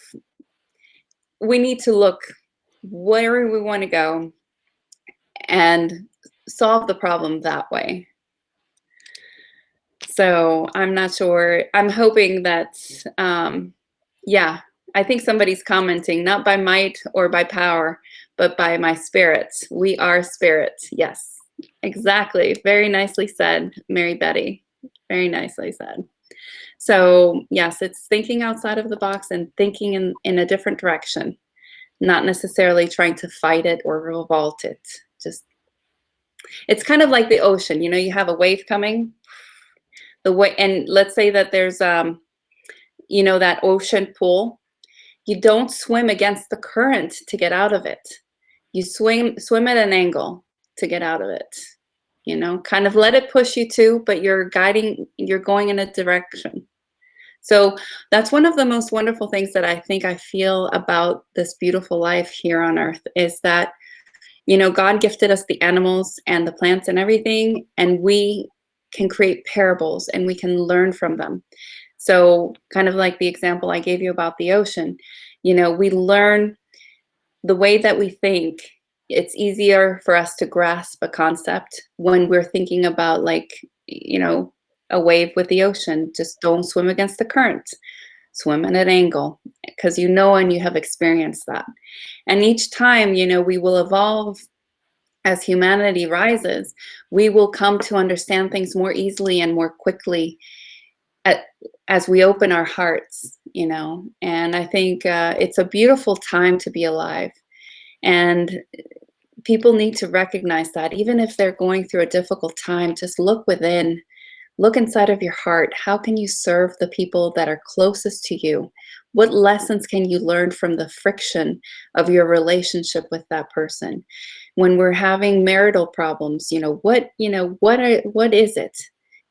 we need to look where we want to go and solve the problem that way. So I'm not sure. I'm hoping that, yeah, I think somebody's commenting, not by might or by power, but by my spirit. We are spirit. Yes, exactly. Very nicely said, Mary Betty. Very nicely said. So yes, it's thinking outside of the box and thinking in a different direction, not necessarily trying to fight it or revolt it. Just, it's kind of like the ocean. You have a wave coming, and let's say that there's that ocean pool. You don't swim against the current to get out of it. You swim at an angle to get out of it. Kind of let it push you too, but you're going in a direction. So that's one of the most wonderful things that I think I feel about this beautiful life here on earth, is that God gifted us the animals and the plants and everything, and we can create parables and we can learn from them. So kind of like the example I gave you about the ocean, we learn the way that we think. It's easier for us to grasp a concept when we're thinking about, like, a wave with the ocean. Just don't swim against the current. Swim at an angle, because and you have experienced that. And each time, we will evolve. As humanity rises, we will come to understand things more easily and more quickly as we open our hearts, and I think it's a beautiful time to be alive. And people need to recognize that, even if they're going through a difficult time, just look within. Look inside of your heart. How can you serve the people that are closest to you? What lessons can you learn from the friction of your relationship with that person? When we're having marital problems, what is it?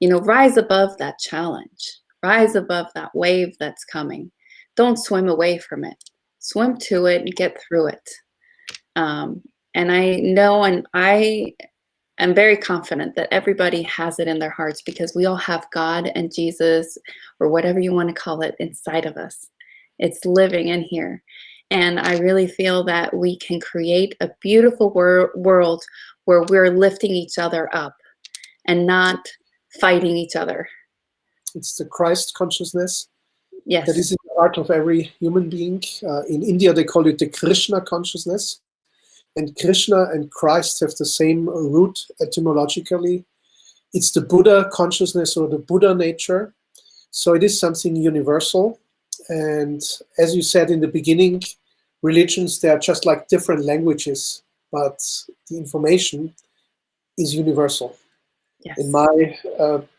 Rise above that challenge. Rise above that wave that's coming. Don't swim away from it. Swim to it and get through it. And I know, and I I'm very confident that everybody has it in their hearts, because we all have God and Jesus, or whatever you want to call it, inside of us. It's living in here. And I really feel that we can create a beautiful world where we're lifting each other up and not fighting each other. It's the Christ consciousness Yes. that is in the heart of every human being. In India, they call it the Krishna consciousness. And Krishna and Christ have the same root etymologically. It's the Buddha consciousness, or the Buddha nature. So it is something universal. And as you said in the beginning, religions, they are just like different languages, but the information is universal. Yes. In my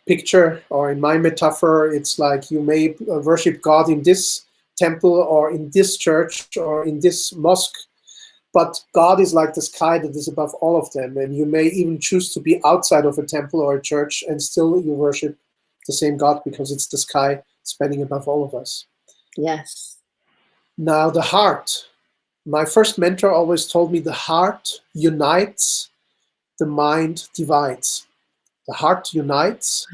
picture, or in my metaphor, it's like you may worship God in this temple, or in this church, or in this mosque, but God is like the sky that is above all of them. And you may even choose to be outside of a temple or a church, and still you worship the same God, because it's the sky spanning above all of us. Yes. Now, the heart. My first mentor always told me the heart unites, the mind divides. The heart unites,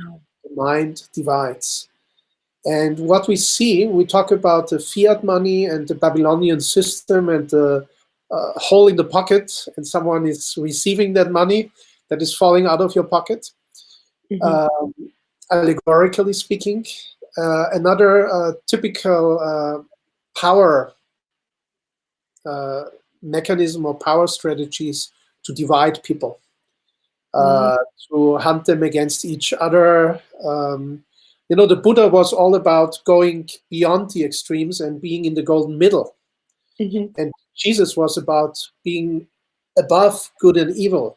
the mind divides. And what we see, we talk about the fiat money and the Babylonian system and the hole in the pocket, and someone is receiving that money that is falling out of your pocket. Allegorically speaking, another typical power mechanism or power strategies to divide people, to hunt them against each other. The Buddha was all about going beyond the extremes and being in the golden middle. And Jesus was about being above good and evil.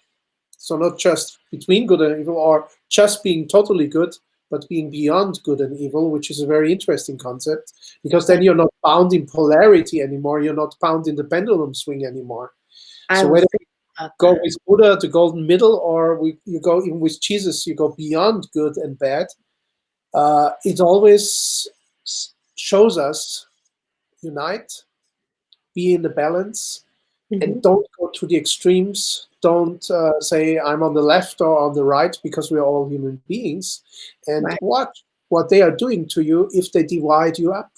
So not just between good and evil, or just being totally good, but being beyond good and evil, which is a very interesting concept, because then you're not bound in polarity anymore. You're not bound in the pendulum swing anymore. So whether you go with Buddha, the golden middle, or you go even with Jesus, you go beyond good and bad. It always shows us unite, be in the balance, and don't go to the extremes. Don't say I'm on the left or on the right, because we are all human beings. And watch what they are doing to you if they divide you up.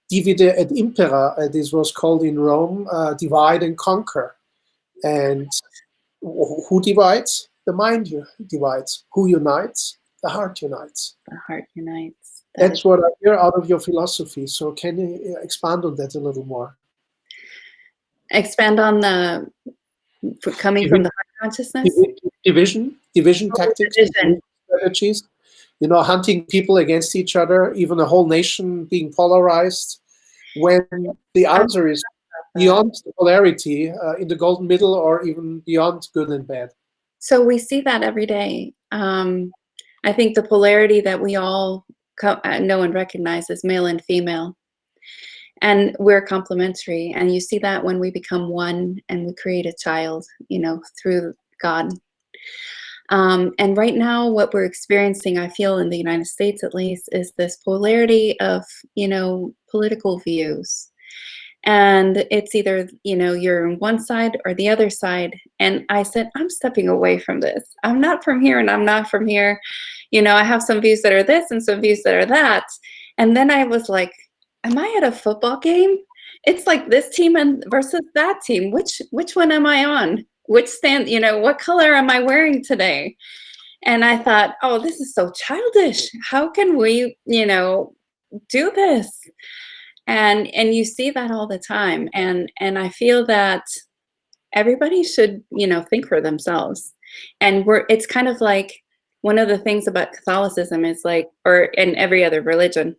Divide et impera, this was called in Rome, divide and conquer. And who divides? The mind divides. Who unites? The heart unites. The heart unites. That's what I hear out of your philosophy. So can you expand on that a little more? Expand on the coming from the heart consciousness? Division tactics, Division. strategies. You know, hunting people against each other, even a whole nation being polarized, when the answer is beyond the polarity, in the golden middle, or even beyond good and bad. So we see that every day. I think the polarity that we all know and recognize is male and female. And we're complementary. And you see that when we become one and we create a child, you know, through God. And right now, what we're experiencing, I feel in the United States at least, is this polarity of, you know, political views. And it's either, you know, you're on one side or the other side. And I said, I'm stepping away from this. I'm not from here and I'm not from here. You know, I have some views that are this and some views that are that. And then I was like, am I at a football game? It's like this team and versus that team. Which one am I on? Which stand, you know, what color am I wearing today? And I thought, oh, this is so childish. How can we, you know, do this? And you see that all the time. And I feel that everybody should, you know, think for themselves. And it's kind of like one of the things about Catholicism is like, or in every other religion,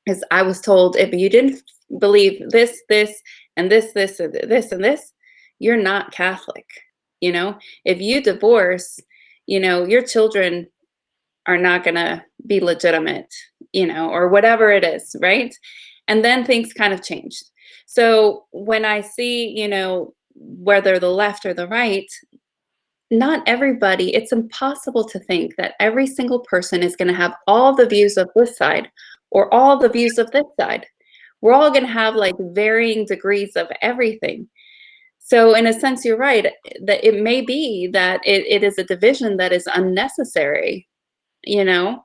is I was told if you didn't believe this, and this, and this, you're not Catholic. You know, if you divorce, you know, your children are not gonna be legitimate, you know, or whatever it is, right? And then things kind of changed. So when I see, you know, whether the left or the right, not everybody, it's impossible to think that every single person is going to have all the views of this side or all the views of this side. We're all going to have like varying degrees of everything. So in a sense, you're right, that it may be that it is a division that is unnecessary, you know,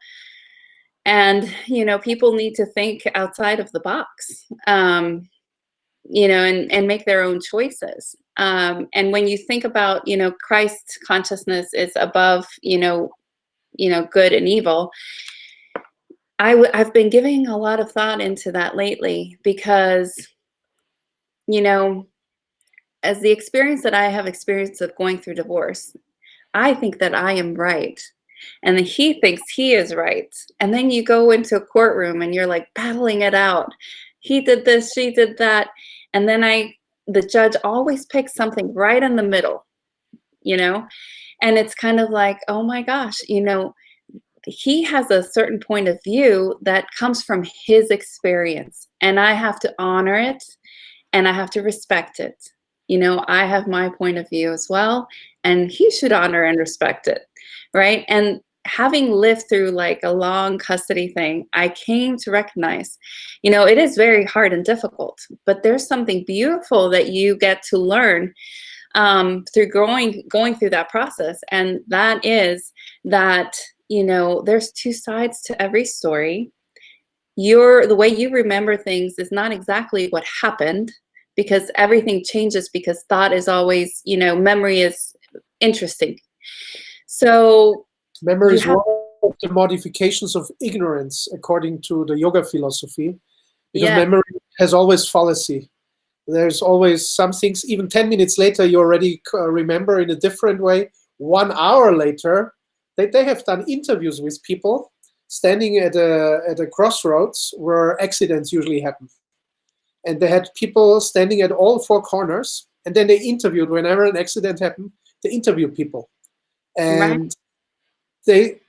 and, you know, people need to think outside of the box, you know, and make their own choices. And when you think about, you know, Christ consciousness is above, you know, good and evil. I've been giving a lot of thought into that lately because, you know, as the experience that I have experienced of going through divorce, I think that I am right. And then he thinks he is right. And then you go into a courtroom and you're like battling it out. He did this, she did that. And then the judge always picks something right in the middle, you know? And it's kind of like, oh my gosh, you know, he has a certain point of view that comes from his experience. And I have to honor it and I have to respect it. You know, I have my point of view as well, and he should honor and respect it, right? And having lived through like a long custody thing, I came to recognize, you know, it is very hard and difficult, but there's something beautiful that you get to learn through going through that process. And that is that, you know, there's two sides to every story. The way you remember things is not exactly what happened, because everything changes, because thought is always, you know, memory is interesting. So memory is one of the modifications of ignorance, according to the yoga philosophy, because memory has always fallacy. There's always some things, even 10 minutes later, you already remember in a different way. 1 hour later, they have done interviews with people standing at a crossroads where accidents usually happen. And they had people standing at all four corners, and then they interviewed, whenever an accident happened, they interviewed people. And they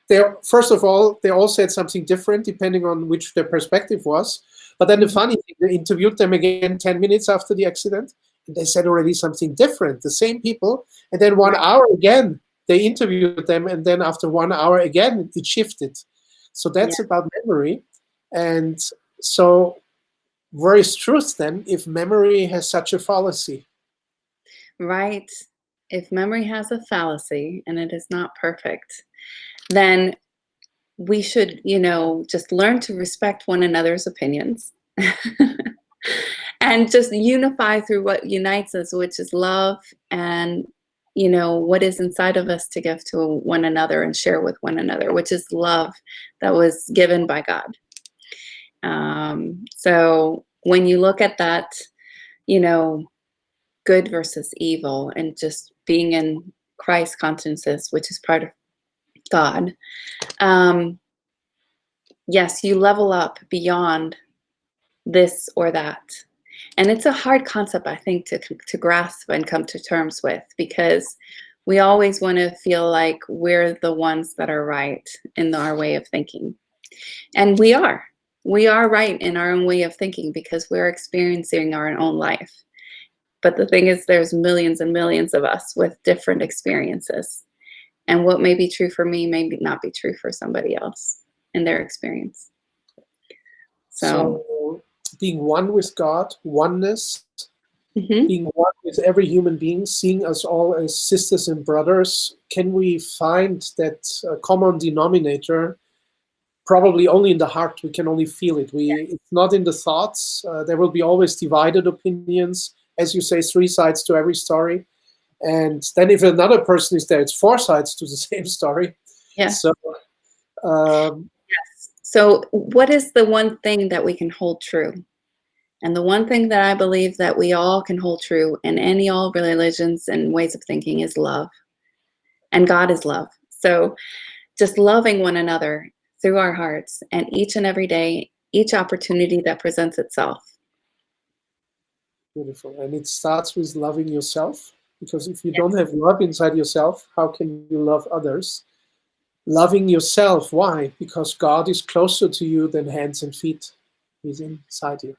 first of all, they all said something different depending on which their perspective was. But then the funny thing, they interviewed them again 10 minutes after the accident, and they said already something different, the same people. And then 1 hour again, they interviewed them, and then after 1 hour again, it shifted. So that's about memory. And so where is truth then if memory has such a fallacy? Right. If memory has a fallacy and it is not perfect, then we should, you know, just learn to respect one another's opinions and just unify through what unites us, which is love and what is inside of us to give to one another and share with one another, which is love that was given by God. So when you look at that, good versus evil, and just being in Christ consciousness, which is part of God, yes, you level up beyond this or that. And it's a hard concept, I think, to grasp and come to terms with, because we always want to feel like we're the ones that are right in our way of thinking. And we are. We are right in our own way of thinking because we're experiencing our own life. But the thing is, there's millions and millions of us with different experiences. And what may be true for me may not be true for somebody else in their experience. So being one with God, oneness, mm-hmm. being one with every human being, seeing us all as sisters and brothers, can we find that common denominator? Probably only in the heart. We can only feel it. It's not in the thoughts. There will be always divided opinions. As you say, 3 sides to every story. And then if another person is there, it's 4 sides to the same story. Yeah. So, yes. So what is the one thing that we can hold true? And the one thing that I believe that we all can hold true in all religions and ways of thinking is love. And God is love. So just loving one another through our hearts, and each and every day, each opportunity that presents itself. Beautiful. And it starts with loving yourself, because if you don't have love inside yourself, how can you love others? Loving yourself, why? Because God is closer to you than hands and feet. He's inside you.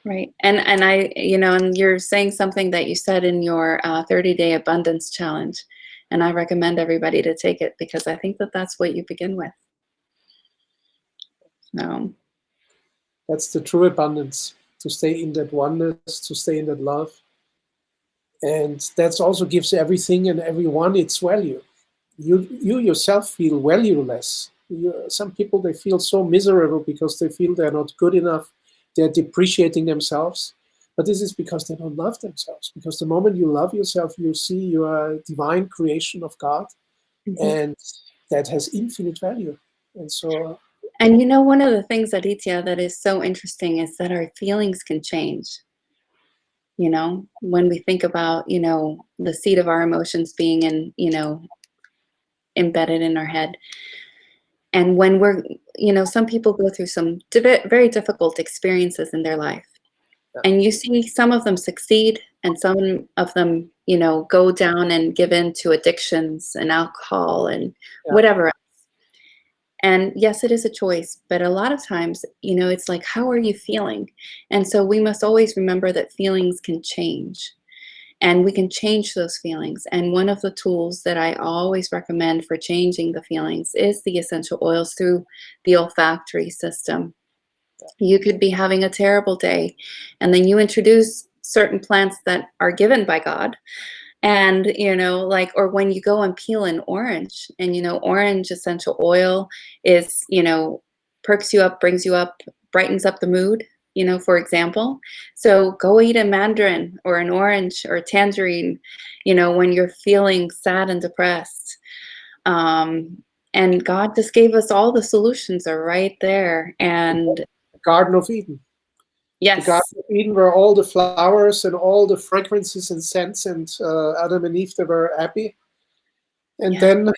Right. And I, and you're saying something that you said in your 30-day abundance challenge. And I recommend everybody to take it, because I think that that's what you begin with. So that's the true abundance, to stay in that oneness, to stay in that love. And that also gives everything and everyone its value. You yourself feel valueless. Some people, they feel so miserable because they feel they're not good enough. They're depreciating themselves. But this is because they don't love themselves. Because the moment you love yourself, you see you are a divine creation of God. Mm-hmm. And that has infinite value. And so... And one of the things, Aditya, that is so interesting is that our feelings can change. When we think about, the seat of our emotions being embedded in our head. And when we're, some people go through some very difficult experiences in their life. Yeah. And you see some of them succeed, and some of them, go down and give in to addictions and alcohol and whatever else. And yes, it is a choice, but a lot of times, it's like, how are you feeling? And so we must always remember that feelings can change, and we can change those feelings. And one of the tools that I always recommend for changing the feelings is the essential oils through the olfactory system. You could be having a terrible day, and then you introduce certain plants that are given by God. And, or when you go and peel an orange, and, orange essential oil is, perks you up, brings you up, brightens up the mood, for example. So go eat a mandarin or an orange or a tangerine, when you're feeling sad and depressed. And God just gave us all the solutions are right there. And the Garden of Eden. Yes. The Garden of Eden, where all the flowers and all the fragrances and scents, and Adam and Eve, they were happy. And then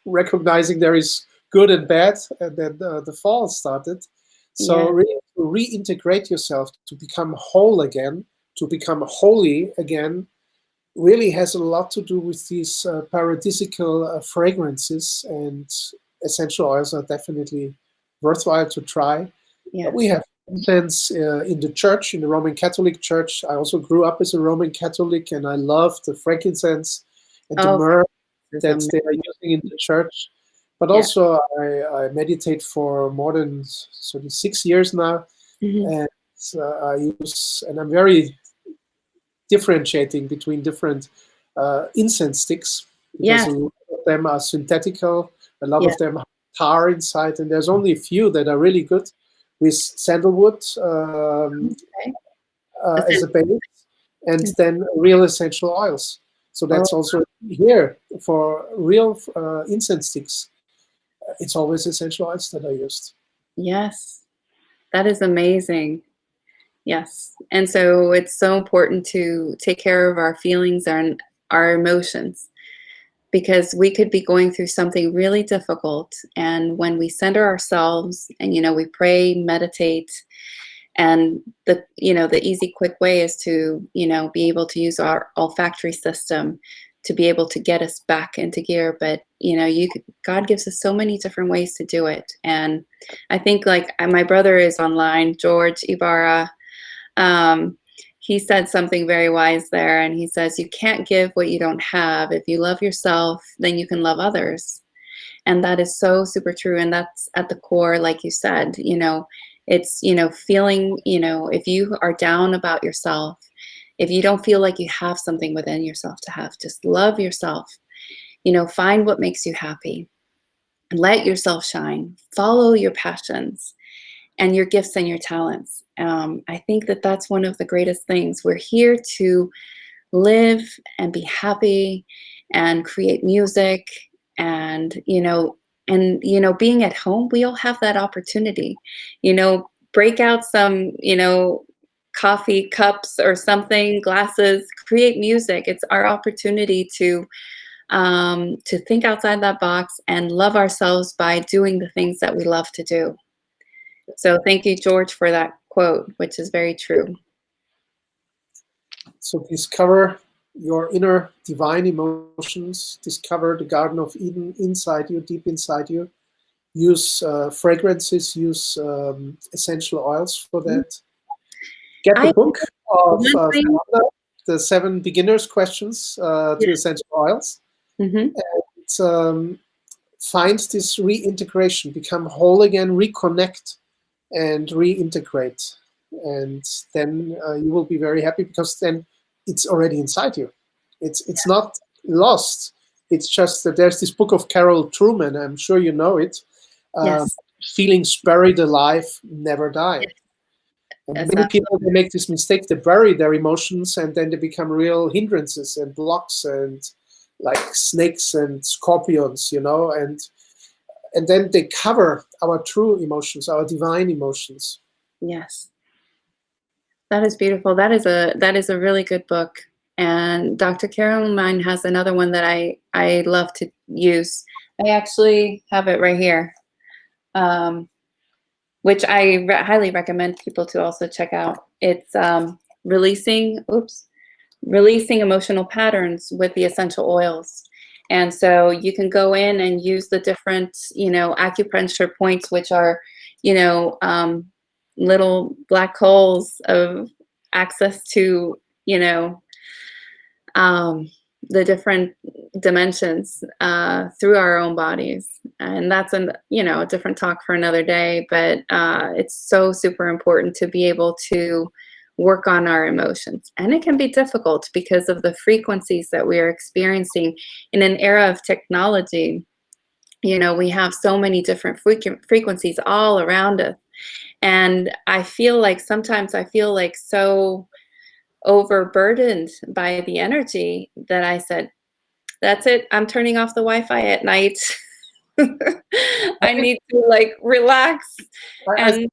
recognizing there is good and bad, and then the fall started. So really to reintegrate yourself, to become whole again, to become holy again, really has a lot to do with these paradisical fragrances, and essential oils are definitely worthwhile to try. We have incense in the church, in the Roman Catholic Church. I also grew up as a Roman Catholic, and I love the frankincense and the myrrh that they are using in the church. But also I meditate for more than 36 years now. Mm-hmm. And I use, and I'm very differentiating between different incense sticks, because a lot of them are synthetical, a lot of them have tar inside, and there's only a few that are really good, with sandalwood as a base. and then real essential oils. So Oh, that's also here for real incense sticks. It's always essential oils that are used. yes. That is amazing. Yes. And so it's so important to take care of our feelings and our emotions, because we could be going through something really difficult. And when we center ourselves and, we pray, meditate, and the easy, quick way is to, be able to use our olfactory system to be able to get us back into gear. But, God gives us so many different ways to do it. And I think, like, my brother is online, George Ibarra. um, he said something very wise there, and he says, you can't give what you don't have. If you love yourself, then you can love others. And that is so super true. And that's at the core, like you said, it's, feeling, if you are down about yourself, if you don't feel like you have something within yourself to have, just love yourself, find what makes you happy, let yourself shine, follow your passions and your gifts and your talents. I think that that's one of the greatest things. We're here to live and be happy and create music, and being at home, we all have that opportunity. Break out some coffee cups or something, glasses, create music. It's our opportunity to think outside that box and love ourselves by doing the things that we love to do. So thank you, George, for that quote, which is very true. So discover your inner divine emotions, discover the Garden of Eden inside you, deep inside you. Use fragrances, use essential oils for that. Get the I book of one thing. Fernanda, the 7 beginners questions Yeah. to essential oils. Mm-hmm. It's, find this reintegration, become whole again, reconnect and reintegrate. And then you will be very happy, because then it's already inside you. It's not lost. It's just that there's this book of Carol Truman, I'm sure you know it, Yes. Feelings Buried Alive Never Die. And Yes. many people, they make this mistake, they bury their emotions and then they become real hindrances and blocks and like snakes and scorpions, and then they cover our true emotions, our divine emotions. Yes. That is beautiful. That is a really good book. And Dr. Carol Mine has another one that I love to use. I actually have it right here, which I highly recommend people to also check out. It's releasing emotional patterns with the essential oils. And so you can go in and use the different, acupressure points, which are, you know, um, little black holes of access to, um, the different dimensions through our own bodies. And that's a different talk for another day. But it's so super important to be able to work on our emotions. And it can be difficult because of the frequencies that we are experiencing in an era of technology. We have so many different frequencies all around us. And sometimes I feel like so overburdened by the energy that I said, that's it. I'm turning off the Wi-Fi at night. I I think, need to relax. I, And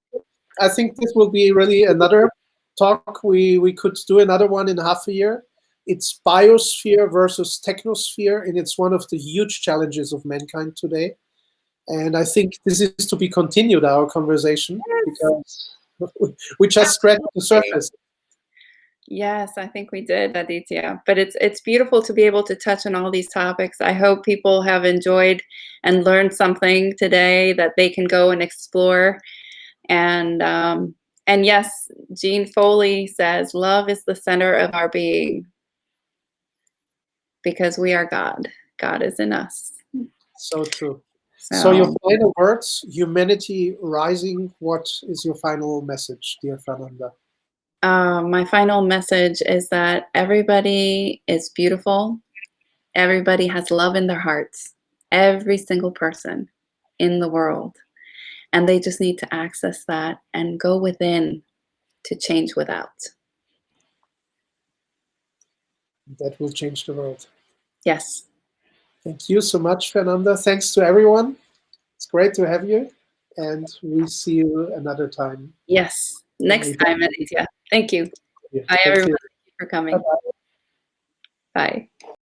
I think this will be really another talk. We could do another one in half a year. It's biosphere versus technosphere, and it's one of the huge challenges of mankind today. And I think this is to be continued, our conversation, because we just scratched the surface. yes, I think we did, Aditya. But it's beautiful to be able to touch on all these topics. I hope people have enjoyed and learned something today that they can go and explore. And yes, Jean Foley says, love is the center of our being because we are God. God is in us. So true. So your So final words, humanity rising, what is your final message, dear Fernanda? my final message is that everybody is beautiful. Everybody has love in their hearts. Every single person in the world. And they just need to access that and go within to change without. That will change the world. Yes. Thank you so much, Fernanda. Thanks to everyone. It's great to have you, and we see you another time. Yes. Next time, Aditya. Thank you. Bye, Thank everyone. you. Thank you for coming. Bye-bye. Bye.